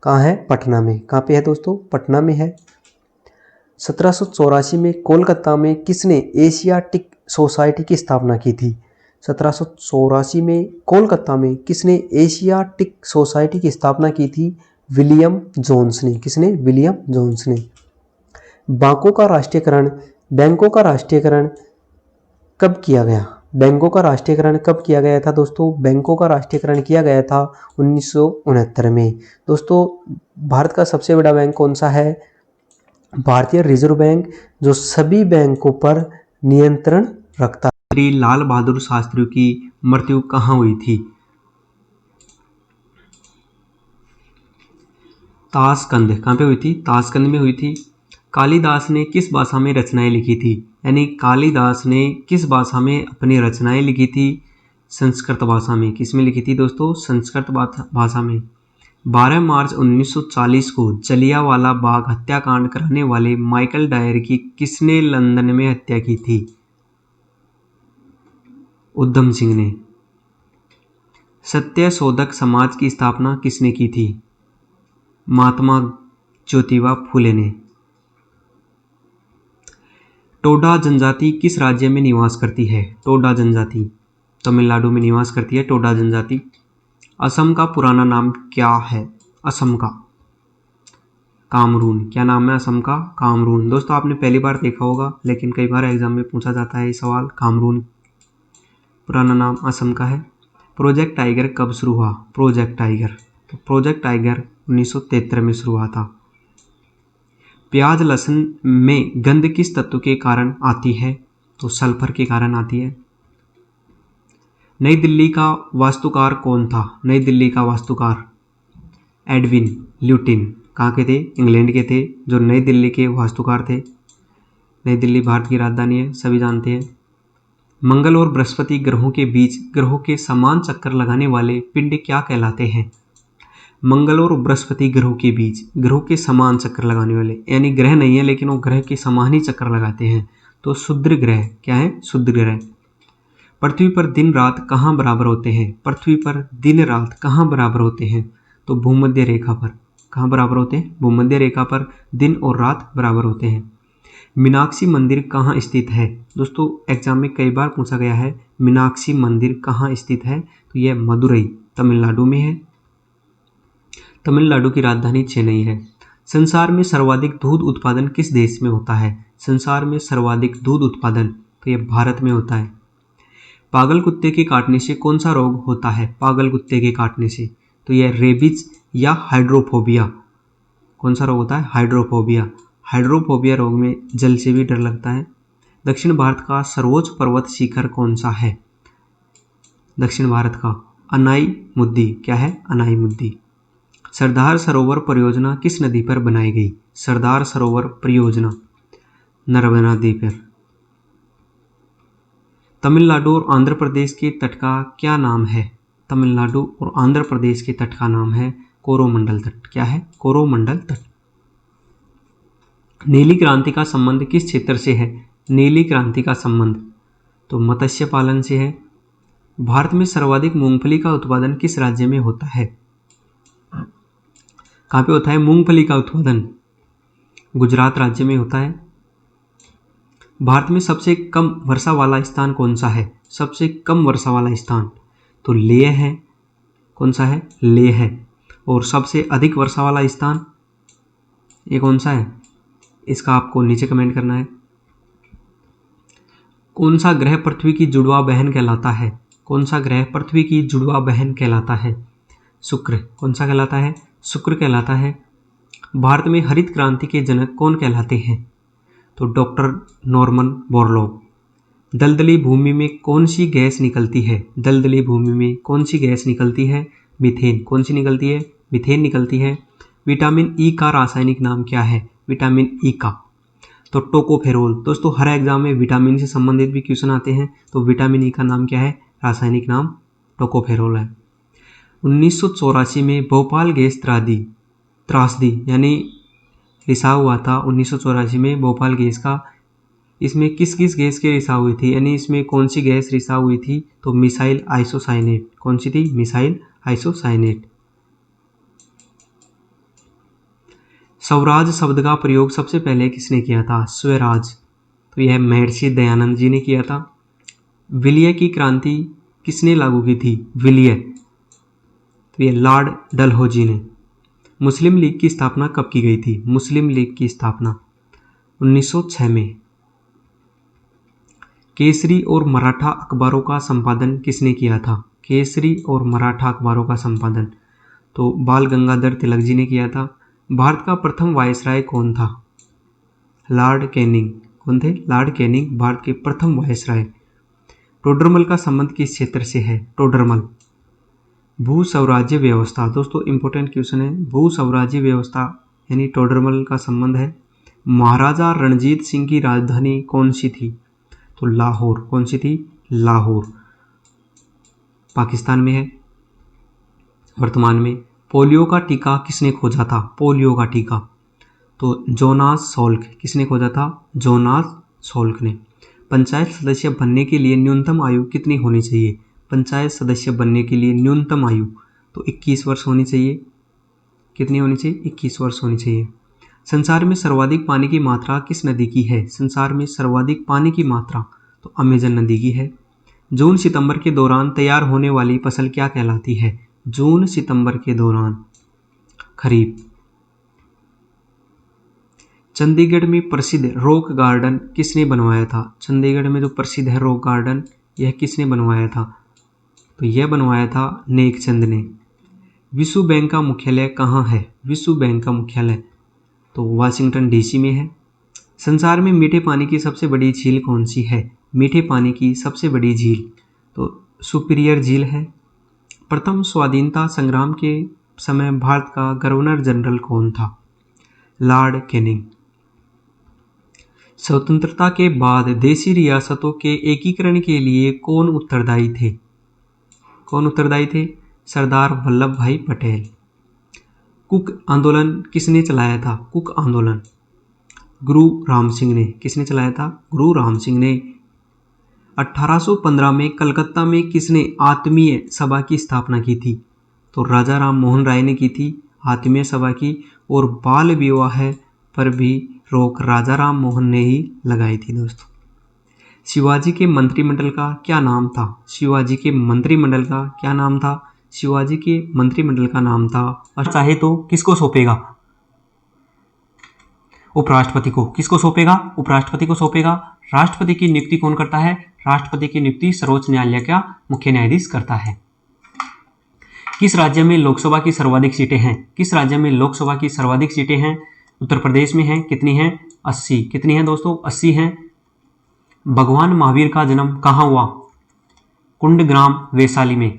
कहाँ है? पटना में। कहाँ पे है दोस्तों? पटना में है। 1784 में कोलकाता में किसने एशियाटिक सोसाइटी की स्थापना की थी? 1784 में कोलकाता में किसने एशियाटिक सोसाइटी की स्थापना की थी? विलियम जोन्स ने। किसने? विलियम जोन्स ने। बैंकों का राष्ट्रीयकरण कब किया गया? बैंकों का राष्ट्रीयकरण कब किया गया था दोस्तों? बैंकों का राष्ट्रीयकरण किया गया था 1969 में। दोस्तों भारत का सबसे बड़ा बैंक कौन सा है? भारतीय रिजर्व बैंक, जो सभी बैंकों पर नियंत्रण रखता है। श्री लाल बहादुर शास्त्री की मृत्यु कहाँ हुई थी? ताशकंद। कहाँ पे हुई थी? ताशकंद में हुई थी। कालिदास ने किस भाषा में रचनाएं लिखी थी? यानी कालिदास ने किस भाषा में अपनी रचनाएं लिखी थी? संस्कृत भाषा में। किस में लिखी थी दोस्तों? संस्कृत भाषा में। 12 मार्च 1940 को जलियांवाला बाग हत्याकांड कराने वाले माइकल डायर की किसने लंदन में हत्या की थी? उधम सिंह ने। सत्य शोधक समाज की स्थापना किसने की थी? महात्मा ज्योतिबा फूले ने। टोडा जनजाति किस राज्य में निवास करती है? टोडा जनजाति तमिलनाडु में निवास करती है। टोडा जनजाति। असम का पुराना नाम क्या है? असम का कामरून। क्या नाम है असम का? कामरून। दोस्तों आपने पहली बार देखा होगा, लेकिन कई बार एग्जाम में पूछा जाता है ये सवाल। कामरून पुराना नाम असम का है। प्रोजेक्ट टाइगर कब शुरू हुआ? प्रोजेक्ट टाइगर, तो प्रोजेक्ट टाइगर 1973 में शुरू हुआ था। प्याज लहसुन में गंध किस तत्व के कारण आती है? तो सल्फर के कारण आती है। नई दिल्ली का वास्तुकार कौन था? नई दिल्ली का वास्तुकार एडविन ल्यूटिन। कहाँ के थे? इंग्लैंड के थे, जो नई दिल्ली के वास्तुकार थे। नई दिल्ली भारत की राजधानी है, सभी जानते हैं। मंगल और बृहस्पति ग्रहों के बीच ग्रहों के समान चक्कर लगाने वाले पिंड क्या कहलाते हैं? मंगल और बृहस्पति ग्रहों के बीच ग्रहों के समान चक्कर लगाने वाले, यानी ग्रह नहीं है लेकिन वो ग्रह के समान ही चक्कर लगाते हैं, तो शुद्र ग्रह क्या है? शुद्र ग्रह। पृथ्वी पर दिन रात कहाँ बराबर होते हैं? पृथ्वी पर दिन रात कहाँ बराबर होते हैं? तो भूमध्य रेखा पर। कहाँ बराबर होते हैं? भूमध्य रेखा पर दिन और रात बराबर होते हैं। मीनाक्षी मंदिर कहाँ स्थित है? दोस्तों एग्जाम में कई बार पूछा गया है मीनाक्षी मंदिर कहाँ स्थित है, तो यह मदुरई तमिलनाडु में है। तमिलनाडु की राजधानी चेन्नई है। संसार में सर्वाधिक दूध उत्पादन किस देश में होता है? संसार में सर्वाधिक दूध उत्पादन, तो ये भारत में होता है। पागल कुत्ते के काटने से कौन सा रोग होता है? पागल कुत्ते के काटने से, तो यह रेबीज या हाइड्रोफोबिया। कौन सा रोग होता है? हाइड्रोफोबिया। हाइड्रोफोबिया रोग में जल से भी डर लगता है। दक्षिण भारत का सर्वोच्च पर्वत शिखर कौन सा है? दक्षिण भारत का अनाई मुद्दी। क्या है? अनाई मुद्दी। सरदार सरोवर परियोजना किस नदी पर बनाई गई? सरदार सरोवर परियोजना नर्मदा नदी पर। तमिलनाडु और आंध्र प्रदेश के तट का क्या नाम है? तमिलनाडु और आंध्र प्रदेश के तट का नाम है कोरोमंडल तट। क्या है? कोरोमंडल तट। नीली क्रांति का संबंध किस क्षेत्र से है? नीली क्रांति का संबंध तो मत्स्य पालन से है। भारत में सर्वाधिक मूंगफली का उत्पादन किस राज्य में होता है? कहाँ पे होता है मूंगफली का उत्पादन? गुजरात राज्य में होता है। भारत में सबसे कम वर्षा वाला स्थान कौन सा है? सबसे कम वर्षा वाला स्थान तो लेह है। कौन सा है? लेह है। और सबसे अधिक वर्षा वाला स्थान ये कौन सा है? इसका आपको नीचे कमेंट करना है। कौन सा ग्रह पृथ्वी की जुड़वा बहन कहलाता है? कौन सा ग्रह पृथ्वी की जुड़वा बहन कहलाता है? शुक्र। कौन सा कहलाता है? शुक्र कहलाता है। भारत में हरित क्रांति के जनक कौन कहलाते हैं? तो डॉक्टर नॉर्मन बोरलॉग। दलदली भूमि में कौन सी गैस निकलती है? दलदली भूमि में कौन सी गैस निकलती है? मीथेन। कौन सी निकलती है? मीथेन निकलती है। विटामिन ई का रासायनिक नाम क्या है? विटामिन ई का तो टोकोफेरोल। दोस्तों हर एग्जाम में विटामिन से संबंधित भी क्वेश्चन आते हैं, तो विटामिन ई का नाम क्या है? रासायनिक नाम टोकोफेरोल है। 1984 में भोपाल गैस त्रासदी यानी रिसाव हुआ था 1984 में भोपाल गैस का। इसमें किस किस गैस के रिसाव हुई थी, यानी इसमें कौन सी गैस रिसाव हुई थी? तो मिसाइल आइसोसाइनेट। कौन सी थी? Missile isocyanate. स्वराज शब्द का प्रयोग सबसे पहले किसने किया था? स्वराज तो यह महर्षि दयानंद जी ने किया था। विलय की क्रांति किसने लागू की थी? विलय तो यह लॉर्ड डलहौजी ने। मुस्लिम लीग की स्थापना कब की गई थी? मुस्लिम लीग की स्थापना 1906 में। केसरी और मराठा अखबारों का संपादन किसने किया था? केसरी और मराठा अखबारों का संपादन तो बाल गंगाधर तिलक जी ने किया था। भारत का प्रथम वायसराय कौन था? Lord Canning. कौन थे? लॉर्ड कैनिंग भारत के प्रथम वायसराय। टोडरमल का संबंध किस क्षेत्र से है? टोडरमल भू स्वराज्य व्यवस्था। दोस्तों इंपॉर्टेंट क्वेश्चन है। भू स्वराज्य व्यवस्था यानी टोडरमल का संबंध है। महाराजा रणजीत सिंह की राजधानी कौन सी थी? तो लाहौर। कौन सी थी? लाहौर पाकिस्तान में है वर्तमान में। पोलियो का टीका किसने खोजा था? पोलियो का टीका तो जोनास सॉल्क। किसने खोजा था? जोनास सॉल्क ने। पंचायत सदस्य बनने के लिए न्यूनतम आयु कितनी होनी चाहिए? पंचायत सदस्य बनने के लिए न्यूनतम आयु तो 21 वर्ष होनी चाहिए। कितनी होनी चाहिए? 21 वर्ष होनी चाहिए। संसार में सर्वाधिक पानी की मात्रा किस नदी की है? संसार में सर्वाधिक पानी की मात्रा तो अमेजन नदी की है। जून सितंबर के दौरान तैयार होने वाली फसल क्या कहलाती है? जून सितंबर के दौरान खरीफ। चंडीगढ़ में प्रसिद्ध रॉक गार्डन किसने बनवाया था? चंडीगढ़ में जो प्रसिद्ध है रॉक गार्डन यह किसने बनवाया था? तो यह बनवाया था नेकचंद ने। विश्व बैंक का मुख्यालय कहाँ है? विश्व बैंक का मुख्यालय तो वाशिंगटन डीसी में है। संसार में मीठे पानी की सबसे बड़ी झील कौन सी है? मीठे पानी की सबसे बड़ी झील तो सुपीरियर झील है। प्रथम स्वाधीनता संग्राम के समय भारत का गवर्नर जनरल कौन था? Lord Canning. स्वतंत्रता के बाद देशी रियासतों के एकीकरण के लिए कौन उत्तरदायी थे? कौन उत्तरदायी थे? सरदार वल्लभ भाई पटेल। कुक आंदोलन किसने चलाया था? कुक आंदोलन गुरु राम सिंह ने। किसने चलाया था? गुरु राम सिंह ने। 1815 में कलकत्ता में किसने आत्मीय सभा की स्थापना की थी? तो राजा राम मोहन राय ने की थी आत्मीय सभा की। और बाल विवाह पर भी रोक राजा राम मोहन ने ही लगाई थी। दोस्तों शिवाजी के मंत्रिमंडल का क्या नाम था? शिवाजी के मंत्रिमंडल का क्या नाम था? शिवाजी के मंत्रिमंडल का नाम था और चाहे तो किसको सौंपेगा? उपराष्ट्रपति को। किसको सौंपेगा? उपराष्ट्रपति को सौंपेगा। राष्ट्रपति की नियुक्ति कौन करता है? राष्ट्रपति की नियुक्ति सर्वोच्च न्यायालय का मुख्य न्यायाधीश करता है। किस राज्य में लोकसभा की सर्वाधिक सीटें हैं? किस राज्य में लोकसभा की सर्वाधिक सीटें हैं? उत्तर प्रदेश में हैं। कितनी हैं? 80। कितनी हैं दोस्तों? 80 हैं। भगवान महावीर का जन्म कहाँ हुआ? कुंडग्राम वैशाली में।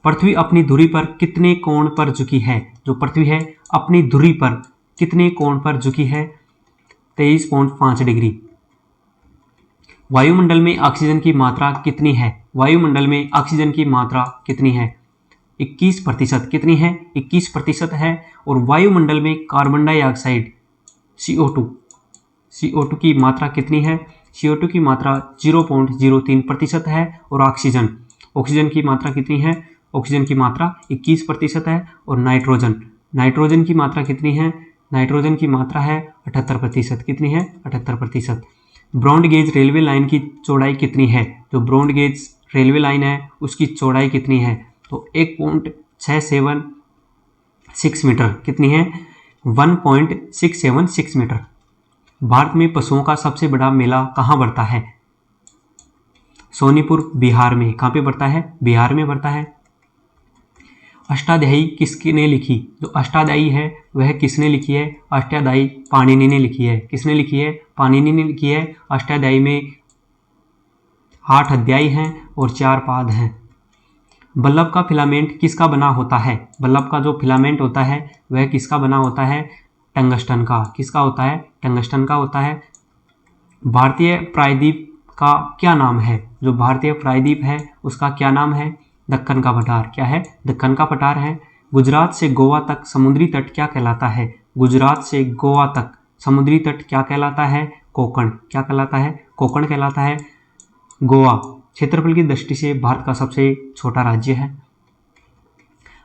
पृथ्वी अपनी धुरी पर कितने कोण पर झुकी है? जो पृथ्वी है अपनी धुरी पर कितने कोण पर झुकी है? 23.5 डिग्री। वायुमंडल में ऑक्सीजन की मात्रा कितनी है? वायुमंडल में ऑक्सीजन की मात्रा कितनी है? 21%। कितनी है? 21% है। और वायुमंडल में कार्बन डाइऑक्साइड CO2 की मात्रा कितनी है? CO2 की मात्रा 0.03% है। और ऑक्सीजन की मात्रा कितनी है? ऑक्सीजन की मात्रा 21% है। और नाइट्रोजन की मात्रा कितनी है? नाइट्रोजन की मात्रा है 78%। कितनी है? 78%। ब्रॉड गेज रेलवे लाइन की चौड़ाई कितनी है? जो ब्रॉड गेज रेलवे लाइन है उसकी चौड़ाई कितनी है? तो 1.676 मीटर। कितनी है? 1.676 मीटर। भारत में पशुओं का सबसे बड़ा मेला कहाँ बढ़ता है? सोनीपुर बिहार में। कहाँ पे बढ़ता है? बिहार में बढ़ता है। अष्टाध्यायी किसने लिखी? जो अष्टाध्यायी है वह किसने लिखी है? अष्टाध्यायी पाणिनि ने लिखी है। किसने लिखी है? पाणिनि ने लिखी है। अष्टाध्यायी में 8 अध्याय हैं और 4 पाद हैं। बल्ब का फिलामेंट किसका बना होता है? बल्ब का जो फिलामेंट होता है वह किसका बना होता है? टंगस्टन का। किसका होता है? टंगस्टन का होता है। भारतीय प्रायद्वीप का क्या नाम है? जो भारतीय प्रायद्वीप है उसका क्या नाम है? दक्कन का पठार। क्या है? दक्कन का पठार है। गुजरात से गोवा तक समुद्री तट क्या कहलाता है? गुजरात से गोवा तक समुद्री तट क्या कहलाता है? कोंकण। क्या कहलाता है? कोंकण कहलाता है। गोवा क्षेत्रफल की दृष्टि से भारत का सबसे छोटा राज्य है।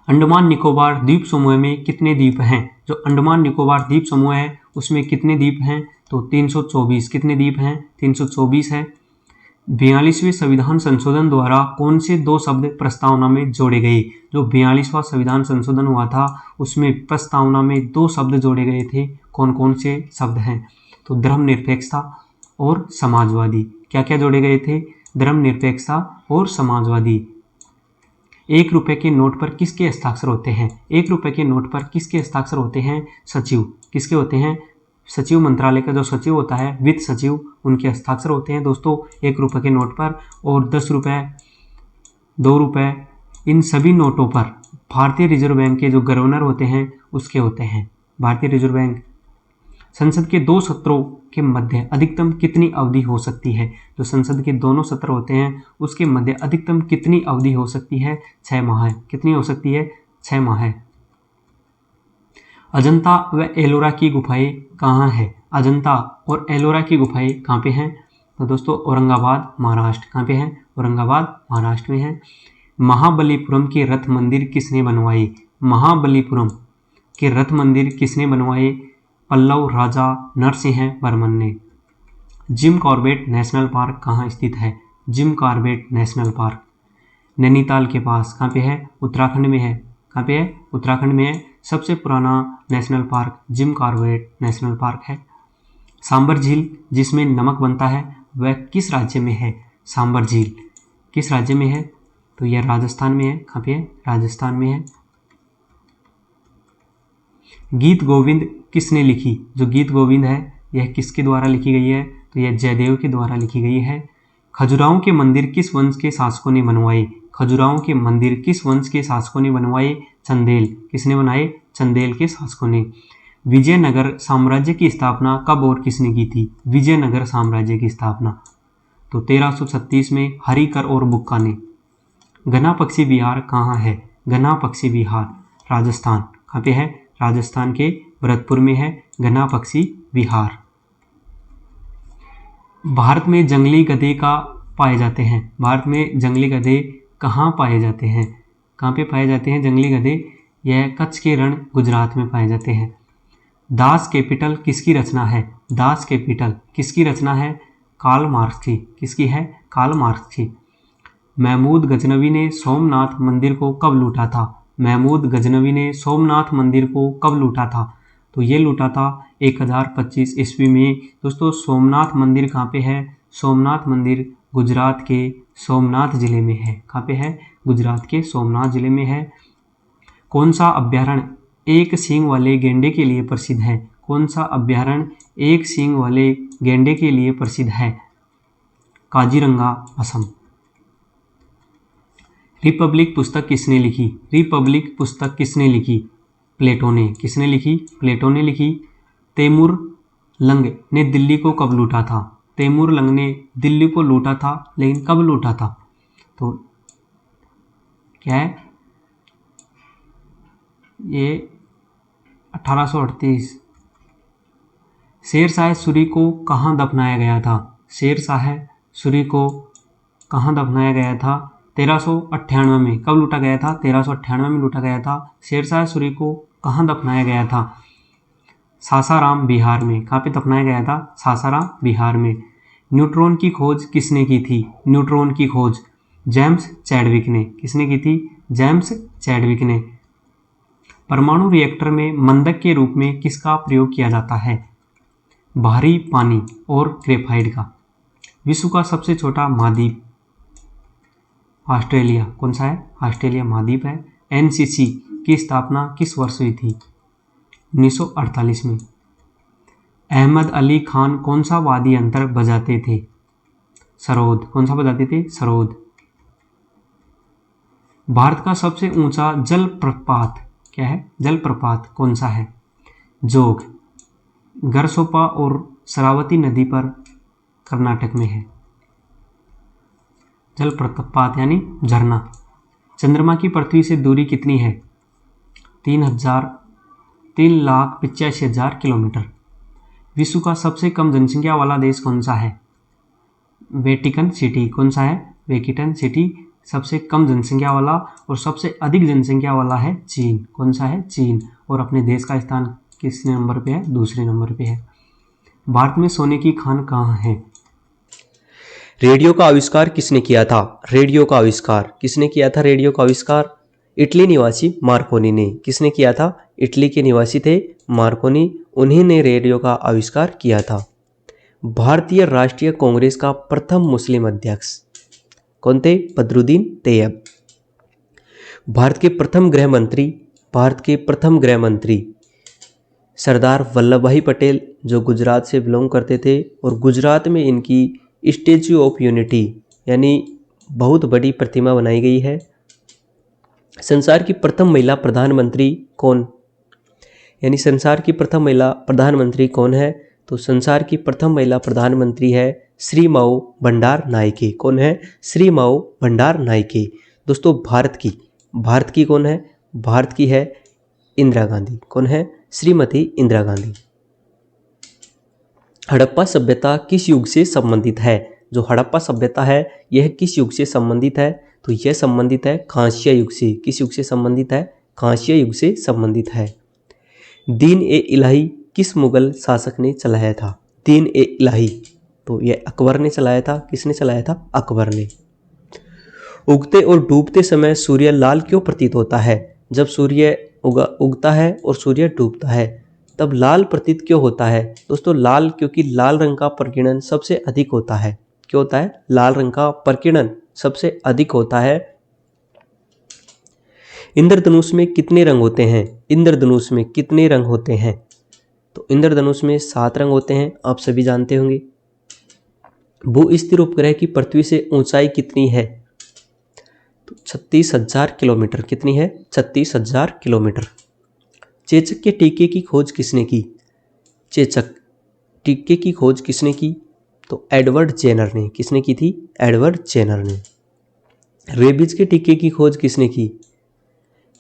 अंडमान निकोबार द्वीप समूह में कितने द्वीप हैं? जो अंडमान निकोबार द्वीप समूह है उसमें कितने द्वीप हैं? तो 324। कितने द्वीप हैं? 324 है। 42वें संविधान संशोधन द्वारा कौन से 2 शब्द प्रस्तावना में जोड़े गए? जो 42वां संविधान संशोधन हुआ था उसमें प्रस्तावना में 2 शब्द जोड़े गए थे। कौन कौन से शब्द हैं? तो धर्मनिरपेक्षता और समाजवादी। क्या क्या जोड़े गए थे? धर्मनिरपेक्षता और समाजवादी। 1 रुपए के नोट पर किसके हस्ताक्षर होते हैं? 1 रुपए के नोट पर किसके हस्ताक्षर होते हैं? सचिव। किसके होते हैं? सचिव मंत्रालय का जो सचिव होता है, वित्त सचिव, उनके हस्ताक्षर होते हैं दोस्तों 1 रुपए के नोट पर। और 10 रुपए, 2 रुपए, इन सभी नोटों पर भारतीय रिजर्व बैंक के जो गवर्नर होते हैं उसके होते हैं। भारतीय रिजर्व बैंक। संसद के 2 सत्रों के मध्य अधिकतम कितनी अवधि हो सकती है? जो संसद के दोनों सत्र होते हैं उसके मध्य अधिकतम कितनी अवधि हो सकती है? 6 माह। कितनी हो सकती है? 6 माह। अजंता व एलोरा की गुफाएं कहाँ हैं? अजंता और एलोरा की गुफाएं कहाँ पे हैं? तो दोस्तों औरंगाबाद महाराष्ट्र। कहाँ पे हैं? औरंगाबाद महाराष्ट्र में है। महाबलीपुरम के रथ मंदिर किसने बनवाए? महाबलीपुरम के रथ मंदिर किसने बनवाए? पल्लव राजा नरसिंह वर्मन ने। जिम कॉर्बेट नेशनल पार्क कहाँ स्थित है? Jim Corbett national park Nainital के पास। कहाँ पे है? उत्तराखंड में है। कहाँ पे है? उत्तराखंड में है। सबसे पुराना national park Jim Corbett national park है। सांबर झील जिसमें नमक बनता है वह किस राज्य में है? सांबर झील किस राज्य में है? तो यह राजस्थान में है। कहाँ पे है? राजस्थान में है। गीत गोविंद किसने लिखी? जो गीत गोविंद है यह किसके द्वारा लिखी गई है? तो यह जयदेव के द्वारा लिखी गई है। खजुराहो के मंदिर किस वंश के शासकों ने बनवाए? खजुराहो के मंदिर किस वंश के शासकों ने बनवाए? चंदेल। किसने बनाए? चंदेल के शासकों ने। विजयनगर साम्राज्य की स्थापना कब और किसने की थी? विजयनगर साम्राज्य की स्थापना तो 1336 में हरिकर और बुक्का ने। घना पक्षी विहार कहाँ है? घना पक्षी विहार राजस्थान। कहाँ पे है? राजस्थान के भरतपुर में है घना पक्षी विहार। भारत में जंगली गधे का पाए जाते हैं। भारत में जंगली गधे कहाँ पाए जाते हैं? कहाँ पे पाए जाते हैं जंगली गधे? यह कच्छ के रण गुजरात में पाए जाते हैं। दास कैपिटल किसकी रचना है? दास कैपिटल किसकी रचना है? कार्ल मार्क्स की। किसकी है? कार्ल मार्क्स की। महमूद गजनवी ने सोमनाथ मंदिर को कब लूटा था? महमूद गजनवी ने सोमनाथ मंदिर को कब लूटा था? तो ये लूटा था 1025 ईस्वी में। दोस्तों सोमनाथ मंदिर कहाँ पे है? सोमनाथ मंदिर गुजरात के सोमनाथ जिले में है। कहाँ पे है? गुजरात के सोमनाथ जिले में है। कौन सा अभ्यारण्य एक सींग वाले गेंडे के लिए प्रसिद्ध है? कौन सा अभ्यारण्य एक सींग वाले गेंडे के लिए प्रसिद्ध है? काजीरंगा, असम। रिपब्लिक पुस्तक किसने लिखी? रिपब्लिक पुस्तक किसने लिखी? प्लेटो ने। किसने लिखी? प्लेटो ने लिखी। तैमूर लंग ने दिल्ली को कब लूटा था? तैमूर लंग ने दिल्ली को लूटा था, लेकिन कब लूटा था? तो क्या है ये? 1838। शेरशाह सूरी को कहाँ दफनाया गया था? शेरशाह सूरी को कहाँ दफनाया गया था? 1398 में। कब लूटा गया था? 1398 में लूटा गया था। शेरशाह सूरी को कहाँ दफनाया गया था? सासाराम, बिहार में। कहाँ पे दफनाया गया था? सासाराम, बिहार में। न्यूट्रॉन की खोज किसने की थी? न्यूट्रॉन की खोज जेम्स चैडविक ने। किसने की थी? जेम्स चैडविक ने। परमाणु रिएक्टर में मंदक के रूप में किसका प्रयोग किया जाता है? भारी पानी और ग्रेफाइट का। विश्व का सबसे छोटा महाद्वीप ऑस्ट्रेलिया। कौन सा है? ऑस्ट्रेलिया महाद्वीप है। एनसीसी की स्थापना किस वर्ष हुई थी? 1948 में। अहमद अली खान कौन सा वाद्य यंत्र बजाते थे? सरोद। कौन सा बजाते थे? सरोद। भारत का सबसे ऊंचा जलप्रपात क्या है? जलप्रपात कौन सा है? जोग। गरसोपा और शरावती नदी पर कर्नाटक में है। जलप्रपात यानी झरना। चंद्रमा की पृथ्वी से दूरी कितनी है? 3,85,000 किलोमीटर। विश्व का सबसे कम जनसंख्या वाला देश कौन सा है? Vatican city. कौन सा है? वेटिकन सिटी सबसे कम जनसंख्या वाला, और सबसे अधिक जनसंख्या वाला है चीन। कौन सा है? चीन। और अपने देश का स्थान किस नंबर पे है? दूसरे नंबर पे है। भारत में सोने की खान कहाँ है? रेडियो का आविष्कार किसने किया था? रेडियो का आविष्कार किसने किया था? रेडियो का आविष्कार इटली निवासी मार्कोनी ने। किसने किया था? इटली के निवासी थे मार्कोनी, उन्हीं ने रेडियो का आविष्कार किया था। भारतीय राष्ट्रीय कांग्रेस का प्रथम मुस्लिम अध्यक्ष कौन थे? बदरुद्दीन तैयब। भारत के प्रथम गृह मंत्री सरदार वल्लभ भाई पटेल, जो गुजरात से बिलोंग करते थे, और गुजरात में इनकी स्टैच्यू ऑफ यूनिटी यानी बहुत बड़ी प्रतिमा बनाई गई है। संसार की प्रथम महिला प्रधानमंत्री कौन? यानी संसार की प्रथम महिला प्रधानमंत्री कौन है? तो संसार की प्रथम महिला प्रधानमंत्री है श्री माऊ भंडार नायके। कौन है? श्री माऊ भंडार नायके। दोस्तों भारत की कौन है? भारत की है इंदिरा गांधी। कौन है? श्रीमती इंदिरा गांधी। हड़प्पा सभ्यता किस युग से संबंधित है? जो हड़प्पा सभ्यता है यह किस युग से संबंधित है? तो यह संबंधित है कांस्य युग से। किस युग से संबंधित है? कांस्य युग से संबंधित है। दीन ए इलाही किस मुगल शासक ने चलाया था? दीन ए इलाही तो यह अकबर ने चलाया था। किसने चलाया था? अकबर ने। उगते और डूबते समय सूर्य लाल क्यों प्रतीत होता है? जब सूर्य उगता है और सूर्य डूबता है तब लाल प्रतीत क्यों होता है? दोस्तों लाल, क्योंकि लाल रंग का प्रकीर्णन सबसे अधिक होता है। क्यों होता है? लाल रंग का प्रकीर्णन सबसे अधिक होता है। इंद्रधनुष में कितने रंग होते हैं? इंद्रधनुष में कितने रंग होते हैं? तो इंद्रधनुष में 7 रंग होते हैं, आप सभी जानते होंगे। भू-स्थिर उपग्रह की पृथ्वी से ऊंचाई कितनी है? तो 36,000 किलोमीटर। कितनी है? 36,000 किलोमीटर। चेचक के टीके की खोज किसने की? चेचक टीके की खोज किसने की? तो एडवर्ड जेनर ने। किसने की थी? एडवर्ड जेनर ने। रेबीज के टीके की खोज किसने की?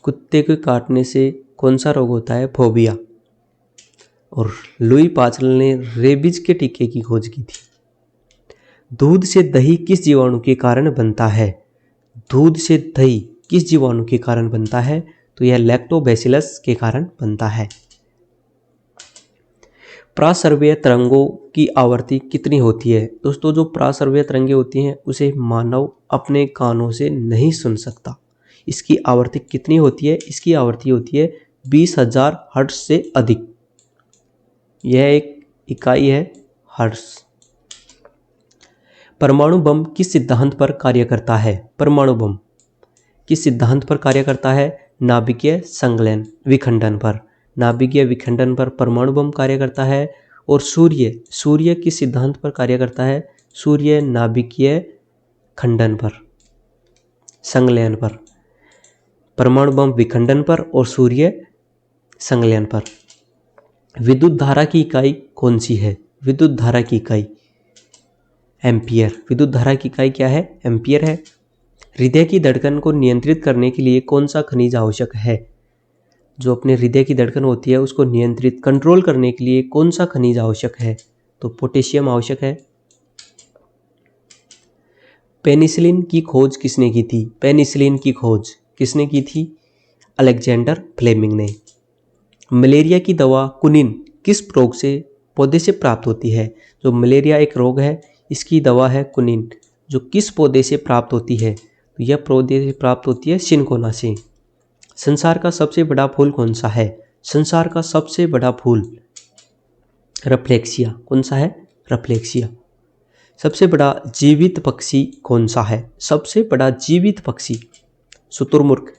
कुत्ते के काटने से कौन सा रोग होता है? फोबिया। और लुई पास्चर ने रेबीज के टीके की खोज की थी। दूध से दही किस जीवाणु के कारण बनता है? दूध से दही किस जीवाणु के कारण बनता है? तो यह लैक्टोबैसिलस के कारण बनता है। प्रासर्वीय तरंगों की आवृत्ति कितनी होती है? दोस्तों जो प्रासर्वीय तरंगें होती हैं उसे मानव अपने कानों से नहीं सुन सकता। इसकी आवृत्ति कितनी होती है? इसकी आवृत्ति होती है 20,000 हर्ट्ज से अधिक। यह एक इकाई है हर्ट्ज। परमाणु बम किस सिद्धांत पर कार्य करता है? परमाणु बम किस सिद्धांत पर कार्य करता है? नाभिकीय संलयन विखंडन पर। नाभिकीय विखंडन पर परमाणु बम कार्य करता है। और सूर्य किस सिद्धांत पर कार्य करता है? सूर्य नाभिकीय खंडन पर, संलयन पर। परमाणु बम विखंडन पर और सूर्य संलयन पर। विद्युत धारा की इकाई कौन सी है? विद्युत धारा की इकाई एम्पियर। विद्युत धारा की इकाई क्या है? एम्पियर है। हृदय की धड़कन को नियंत्रित करने के लिए कौन सा खनिज आवश्यक है? जो अपने हृदय की धड़कन होती है उसको नियंत्रित कंट्रोल करने के लिए कौन सा खनिज आवश्यक है? तो पोटेशियम आवश्यक है। पेनिसिलिन की खोज किसने की थी? पेनिसिलिन की खोज किसने की थी? अलेक्जेंडर फ्लेमिंग ने। मलेरिया की दवा कुनिन किस रोग से पौधे से प्राप्त होती है? जो मलेरिया एक रोग है, इसकी दवा है कुनिन, जो किस पौधे से प्राप्त होती है? तो यह पौधे से प्राप्त होती है सिनकोना से। संसार का सबसे बड़ा फूल कौन सा है? संसार का सबसे बड़ा फूल रफ्लेक्सिया। कौन सा है? रफ्लेक्सिया। सबसे बड़ा जीवित पक्षी कौन सा है? सबसे बड़ा जीवित पक्षी शुतुरमुर्ग।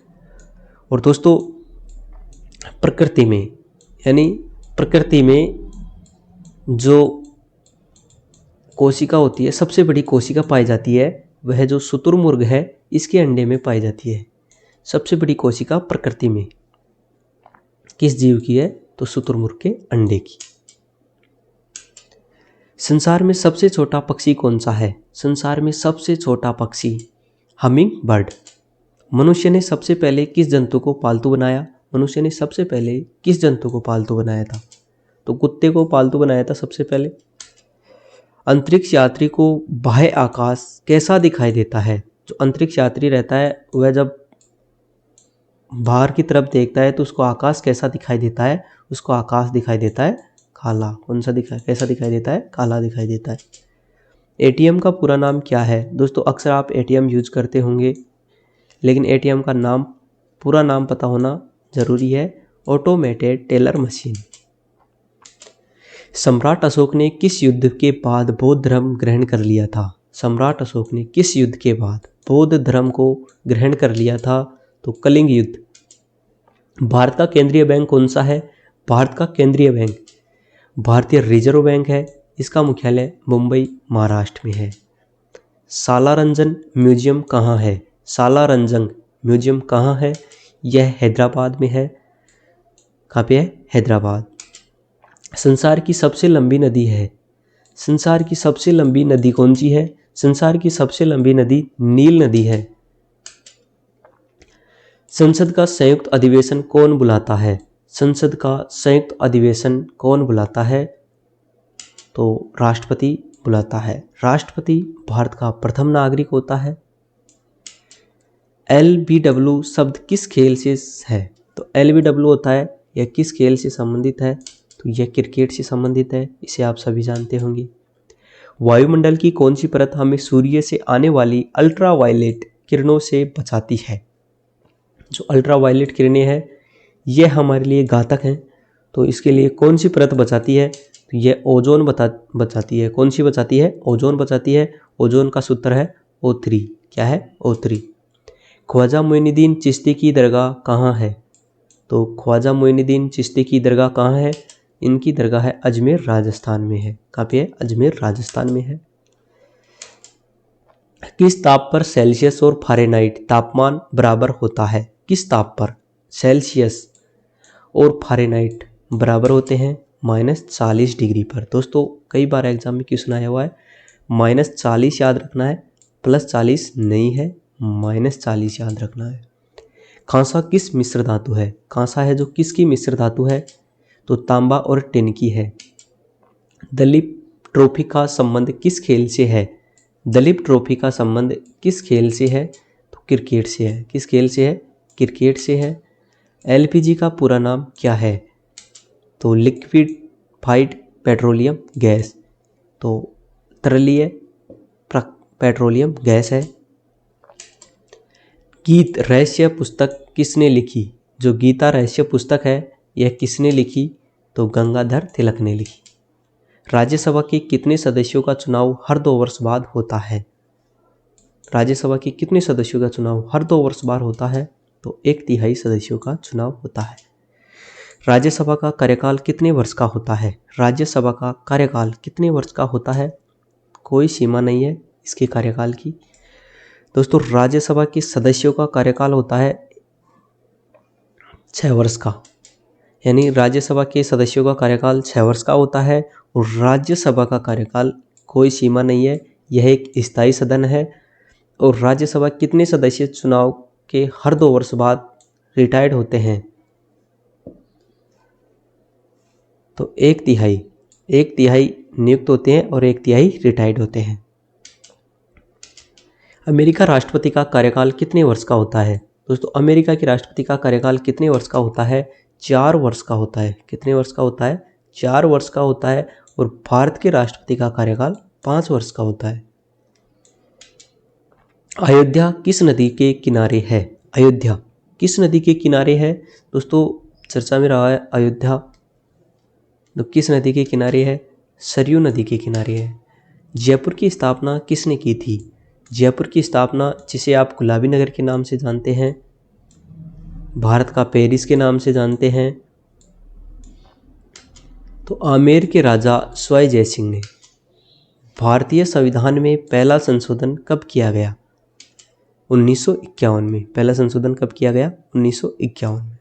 और दोस्तों प्रकृति में, यानी प्रकृति में जो कोशिका होती है, सबसे बड़ी कोशिका पाई जाती है, वह जो शुतुरमुर्ग है इसके अंडे में पाई जाती है। सबसे बड़ी कोशिका प्रकृति में किस जीव की है? तो शुतुरमुर्ग के अंडे की। संसार में सबसे छोटा पक्षी कौन सा है? संसार में सबसे छोटा पक्षी हमिंग बर्ड। मनुष्य ने सबसे पहले किस जंतु को पालतू बनाया? मनुष्य ने सबसे पहले किस जंतु को पालतू बनाया था? तो कुत्ते को पालतू बनाया था सबसे पहले। अंतरिक्ष यात्री को बाह्य आकाश कैसा दिखाई देता है? जो अंतरिक्ष यात्री रहता है वह जब बाहर की तरफ देखता है तो उसको आकाश कैसा दिखाई देता है? उसको आकाश दिखाई देता है काला। कौन सा कैसा दिखाई देता है? काला दिखाई देता है। एटीएम का पूरा नाम क्या है? दोस्तों अक्सर आप एटीएम यूज करते होंगे, लेकिन एटीएम का नाम, पूरा नाम पता होना जरूरी है। Automated teller machine. सम्राट अशोक ने किस युद्ध के बाद बौद्ध धर्म ग्रहण कर लिया था? सम्राट अशोक ने किस युद्ध के बाद बौद्ध धर्म को ग्रहण कर लिया था? तो कलिंग युद्ध। भारत का केंद्रीय बैंक कौन सा है? भारत का केंद्रीय बैंक भारतीय रिजर्व बैंक है। इसका मुख्यालय मुंबई महाराष्ट्र में है। सालारजंग म्यूजियम कहाँ है? सालारजंग म्यूजियम कहाँ है? यह हैदराबाद में है। कहाँ पे है? हैदराबाद। संसार की सबसे लंबी नदी है। संसार की सबसे लंबी नदी कौन सी है? संसार की सबसे लंबी नदी नील नदी है। संसद का संयुक्त अधिवेशन कौन बुलाता है? संसद का संयुक्त अधिवेशन कौन बुलाता है? तो राष्ट्रपति बुलाता है। राष्ट्रपति भारत का प्रथम नागरिक होता है। LBW शब्द किस खेल से है? तो LBW होता है, यह किस खेल से संबंधित है? तो यह क्रिकेट से संबंधित है। इसे आप सभी जानते होंगे। वायुमंडल की कौन सी परत हमें सूर्य से आने वाली अल्ट्रावायलेट किरणों से बचाती है? जो अल्ट्रावायलेट किरणें हैं यह हमारे लिए घातक हैं, तो इसके लिए कौन सी परत बचाती है? तो यह ओजोन बचाती है। कौन सी बचाती है? ओजोन बचाती है। ओजोन का सूत्र है O3। क्या है? O3। ख्वाजा मोइनुद्दीन चिश्ती की दरगाह कहाँ है? तो ख्वाजा मोइनुद्दीन चिश्ती की दरगाह कहाँ है? इनकी दरगाह है अजमेर राजस्थान में है। कहाँ पे है? अजमेर राजस्थान में है। किस ताप पर सेल्सियस और फ़ारेनहाइट तापमान बराबर होता है? किस ताप पर सेल्सियस और फ़ारेनहाइट बराबर होते हैं? -40 डिग्री पर। दोस्तों कई बार एग्जाम में क्वेश्चन आया हुआ है, -40 याद रखना है, +40 नहीं है, -40 याद रखना है। कांसा किस मिश्र धातु है? कांसा है जो किसकी मिश्र धातु है? तो तांबा और टिन की है। दलीप ट्रॉफी का संबंध किस खेल से है? दलीप ट्रॉफी का संबंध किस खेल से है? तो क्रिकेट से है। किस खेल से है? क्रिकेट से है। LPG का पूरा नाम क्या है? तो लिक्विफाइड पेट्रोलियम गैस। तो तरलीय पेट्रोलियम गैस है। गीत रहस्य पुस्तक किसने लिखी? जो गीता रहस्य पुस्तक है यह किसने लिखी? तो गंगाधर तिलक ने लिखी। राज्यसभा के कितने सदस्यों का चुनाव हर 2 वर्ष बाद होता है? राज्यसभा के कितने सदस्यों का चुनाव हर 2 वर्ष बाद होता है? तो 1/3 सदस्यों का चुनाव होता है। राज्यसभा का कार्यकाल कितने वर्ष का होता है? राज्यसभा का कार्यकाल कितने वर्ष का होता है? कोई सीमा नहीं है इसके कार्यकाल की। दोस्तों, राज्यसभा के सदस्यों का कार्यकाल होता है 6 वर्ष का, यानी राज्यसभा के सदस्यों का कार्यकाल 6 वर्ष का होता है। और राज्यसभा का कार्यकाल कोई सीमा नहीं है, यह एक स्थायी सदन है। और राज्यसभा कितने सदस्य चुनाव के हर 2 वर्ष बाद रिटायर्ड होते हैं? तो 1/3 नियुक्त होते हैं और 1/3 रिटायर्ड होते हैं। अमेरिका राष्ट्रपति का कार्यकाल कितने वर्ष का होता है? दोस्तों, अमेरिका के राष्ट्रपति का कार्यकाल कितने वर्ष का होता है? 4 वर्ष का होता है। कितने वर्ष का होता है? 4 वर्ष का होता है। और भारत के राष्ट्रपति का कार्यकाल 5 वर्ष का होता है। अयोध्या किस नदी के किनारे है? अयोध्या किस नदी के किनारे है? दोस्तों, चर्चा में रहा है अयोध्या तो किस नदी के किनारे है? सरयू नदी के किनारे है। जयपुर की स्थापना किसने की थी? जयपुर की स्थापना, जिसे आप गुलाबी नगर के नाम से जानते हैं, भारत का पेरिस के नाम से जानते हैं, तो आमेर के राजा स्वय जय सिंह ने। भारतीय संविधान में पहला संशोधन कब किया गया? 1951 में। पहला संशोधन कब किया गया? 1951 में।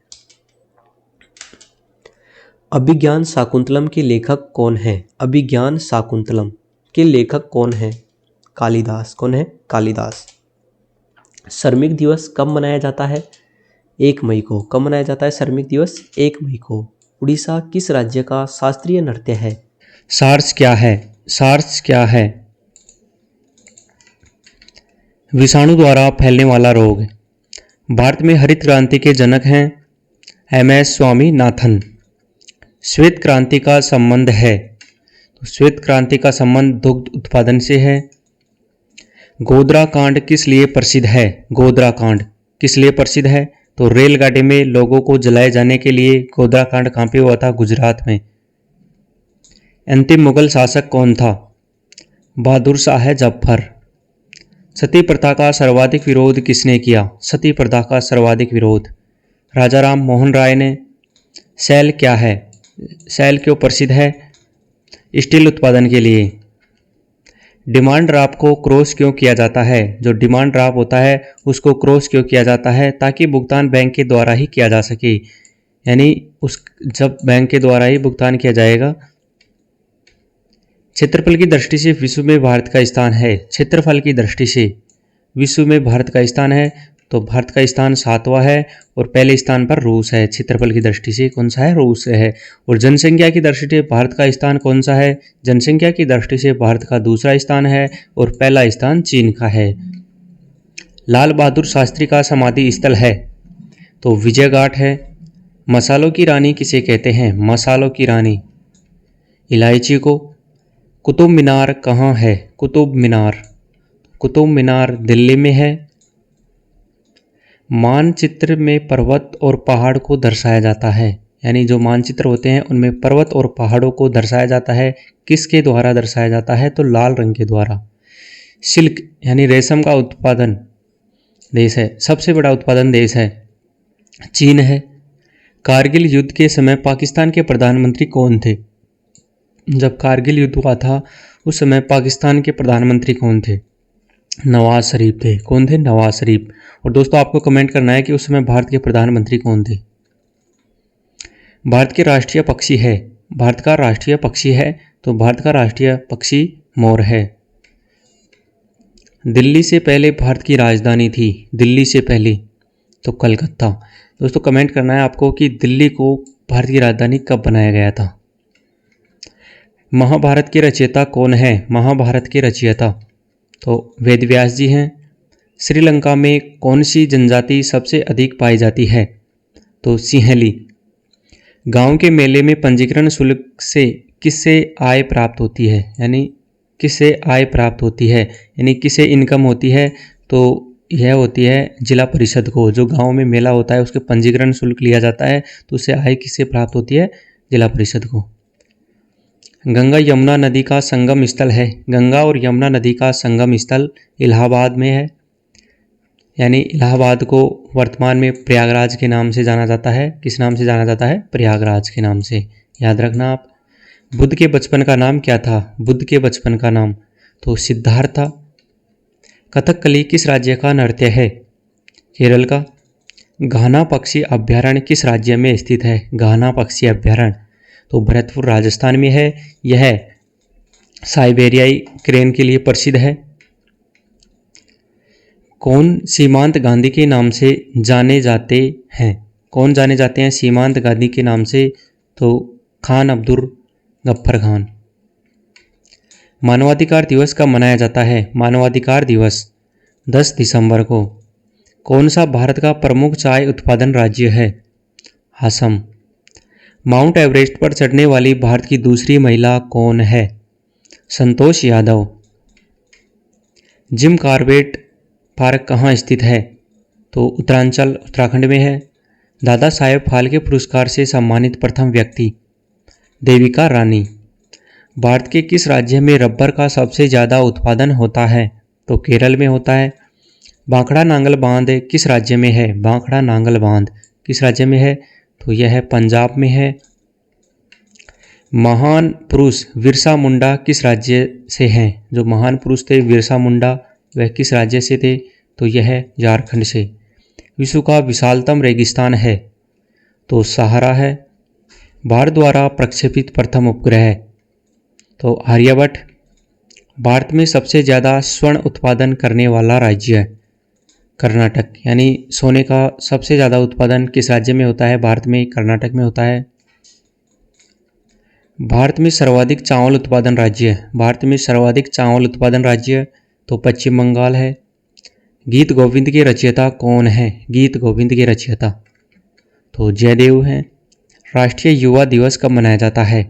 अभिज्ञान शाकुंतलम के लेखक कौन है? अभिज्ञान शाकुंतलम के लेखक कौन है? कालिदास। कौन है? कालिदास। श्रमिक दिवस कब मनाया जाता है? 1 मई को। कब मनाया जाता है श्रमिक दिवस? 1 मई को। उड़ीसा किस राज्य का शास्त्रीय नृत्य है? सार्स क्या है? सार्स क्या है? विषाणु द्वारा फैलने वाला रोग। भारत में हरित क्रांति के जनक हैं MS स्वामीनाथन। श्वेत क्रांति का संबंध है, तो श्वेत क्रांति का संबंध दुग्ध उत्पादन से है। गोधरा कांड किस लिए प्रसिद्ध है? गोधरा कांड किस लिए प्रसिद्ध है? तो रेलगाड़ी में लोगों को जलाए जाने के लिए गोधरा कांड कहाँ पे हुआ था? गुजरात में। अंतिम मुगल शासक कौन था? बहादुर शाह जफर। सती प्रथा का सर्वाधिक विरोध किसने किया? सती प्रथा का सर्वाधिक विरोध राजा राम मोहन राय ने। सेल क्या है? सेल क्यों प्रसिद्ध है? स्टील उत्पादन के लिए। डिमांड ड्राफ्ट को क्रॉस क्यों किया जाता है? जो डिमांड ड्राफ्ट होता है उसको क्रॉस क्यों किया जाता है? ताकि भुगतान बैंक के द्वारा ही किया जा सके, यानी जब बैंक के द्वारा ही भुगतान किया जाएगा। क्षेत्रफल की दृष्टि से विश्व में भारत का स्थान है। क्षेत्रफल की दृष्टि से विश्व में भारत का स्थान है, तो भारत का स्थान 7वां है और पहले स्थान पर रूस है। क्षेत्रफल की दृष्टि से कौन सा है? रूस है। और जनसंख्या की दृष्टि से भारत का स्थान कौन सा है? जनसंख्या की दृष्टि से भारत का दूसरा स्थान है और पहला स्थान चीन का है। लाल बहादुर शास्त्री का समाधि स्थल है, तो विजय घाट है। मसालों की रानी किसे कहते हैं? मसालों की रानी इलायची को। कुतुब मीनार कहाँ है? कुतुब मीनार दिल्ली में है। मानचित्र में पर्वत और पहाड़ को दर्शाया जाता है, यानी जो मानचित्र होते हैं उनमें पर्वत और पहाड़ों को दर्शाया जाता है। किसके द्वारा दर्शाया जाता है? तो लाल रंग के द्वारा। सिल्क यानी रेशम का उत्पादन देश है, सबसे बड़ा उत्पादन देश है चीन है। कारगिल युद्ध के समय पाकिस्तान के प्रधानमंत्री कौन थे? जब कारगिल युद्ध हुआ था उस समय पाकिस्तान के प्रधानमंत्री कौन थे? नवाज शरीफ थे। कौन थे? नवाज शरीफ। और दोस्तों, आपको कमेंट करना है कि उस समय भारत के प्रधानमंत्री कौन थे। भारत के राष्ट्रीय पक्षी है। भारत का राष्ट्रीय पक्षी है, तो भारत का राष्ट्रीय पक्षी मोर है। दिल्ली से पहले भारत की राजधानी थी। दिल्ली से पहले तो कलकत्ता। दोस्तों, कमेंट करना है आपको कि दिल्ली को भारत की राजधानी कब बनाया गया था। महाभारत के रचयिता कौन है? महाभारत के रचयिता तो वेद व्यास जी हैं। श्रीलंका में कौन सी जनजाति सबसे अधिक पाई जाती है? तो सिंहली। गांव के मेले में पंजीकरण शुल्क से किससे आय प्राप्त होती है? यानी किससे आय प्राप्त होती है, यानी किसे इनकम होती है? तो यह होती है जिला परिषद को। जो गांव में मेला होता है उसके पंजीकरण शुल्क लिया जाता है, तो उससे आय किससे प्राप्त होती है? जिला परिषद को। गंगा यमुना नदी का संगम स्थल है, गंगा और यमुना नदी का संगम स्थल इलाहाबाद में है, यानी इलाहाबाद को वर्तमान में प्रयागराज के नाम से जाना जाता है। किस नाम से जाना जाता है? प्रयागराज के नाम से, याद रखना आप। बुद्ध के बचपन का नाम क्या था? बुद्ध के बचपन का नाम तो सिद्धार्थ था। कथकली किस राज्य का नृत्य है? केरल का। घाना पक्षी अभ्यारण्य किस राज्य में स्थित है? घाना पक्षी अभ्यारण्य तो भरतपुर राजस्थान में है। यह साइबेरियाई क्रेन के लिए प्रसिद्ध है। कौन सीमांत गांधी के नाम से जाने जाते हैं? कौन जाने जाते हैं सीमांत गांधी के नाम से? तो खान अब्दुल गफ्फर खान। मानवाधिकार दिवस कब मनाया जाता है? मानवाधिकार दिवस 10 दिसंबर को। कौन सा भारत का प्रमुख चाय उत्पादन राज्य है? असम। माउंट एवरेस्ट पर चढ़ने वाली भारत की दूसरी महिला कौन है? Santosh Yadav. Jim Corbett park कहाँ स्थित है? तो उत्तरांचल उत्तराखंड में है। दादा साहेब फाल्के पुरस्कार से सम्मानित प्रथम व्यक्ति? देविका रानी। भारत के किस राज्य में रबर का सबसे ज़्यादा उत्पादन होता है? तो केरल में होता है। भाखड़ा नांगल बांध किस राज्य में है? भाखड़ा नांगल बांध किस राज्य में है? तो यह पंजाब में है। महान पुरुष बिरसा मुंडा किस राज्य से हैं? जो महान पुरुष थे बिरसा मुंडा वह किस राज्य से थे? तो यह झारखंड से। विश्व का विशालतम रेगिस्तान है? तो सहारा है। भारत द्वारा प्रक्षेपित प्रथम उपग्रह? तो आर्यभट्ट। भारत में सबसे ज़्यादा स्वर्ण उत्पादन करने वाला राज्य है कर्नाटक, यानी सोने का सबसे ज़्यादा उत्पादन किस राज्य में होता है? भारत में कर्नाटक में होता है। भारत में सर्वाधिक चावल उत्पादन राज्य? भारत में सर्वाधिक चावल उत्पादन राज्य तो पश्चिम बंगाल है। गीत गोविंद के रचयिता कौन है? गीत गोविंद के रचयिता तो जयदेव हैं। राष्ट्रीय युवा दिवस कब मनाया जाता है?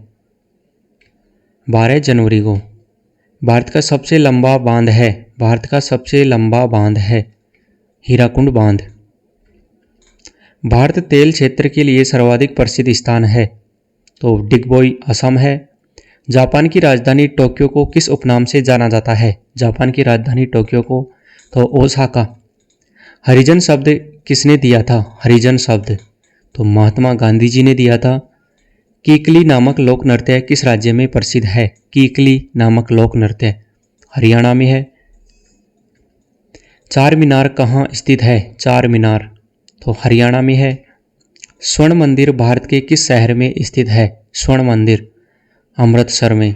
12 जनवरी को। भारत का सबसे लंबा बांध है? भारत का सबसे लंबा बांध है हीराकुंड बांध। भारत तेल क्षेत्र के लिए सर्वाधिक प्रसिद्ध स्थान है? तो डिगबोई असम है। जापान की राजधानी टोक्यो को किस उपनाम से जाना जाता है? जापान की राजधानी टोक्यो को तो ओसाका। हरिजन शब्द किसने दिया था? हरिजन शब्द तो महात्मा गांधी जी ने दिया था। कीकली नामक लोक नृत्य किस राज्य में प्रसिद्ध है? कीकली नामक लोक नृत्य हरियाणा में है। चार मीनार कहाँ स्थित है? चार मीनार तो हरियाणा में है। स्वर्ण मंदिर भारत के किस शहर में स्थित है? स्वर्ण मंदिर अमृतसर में।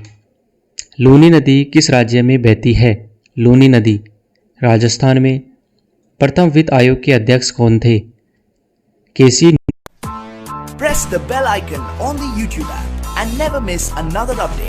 लूनी नदी किस राज्य में बहती है? लूनी नदी राजस्थान में। प्रथम वित्त आयोग के अध्यक्ष कौन थे? केसी। Press the bell icon on the YouTube app and never miss another update.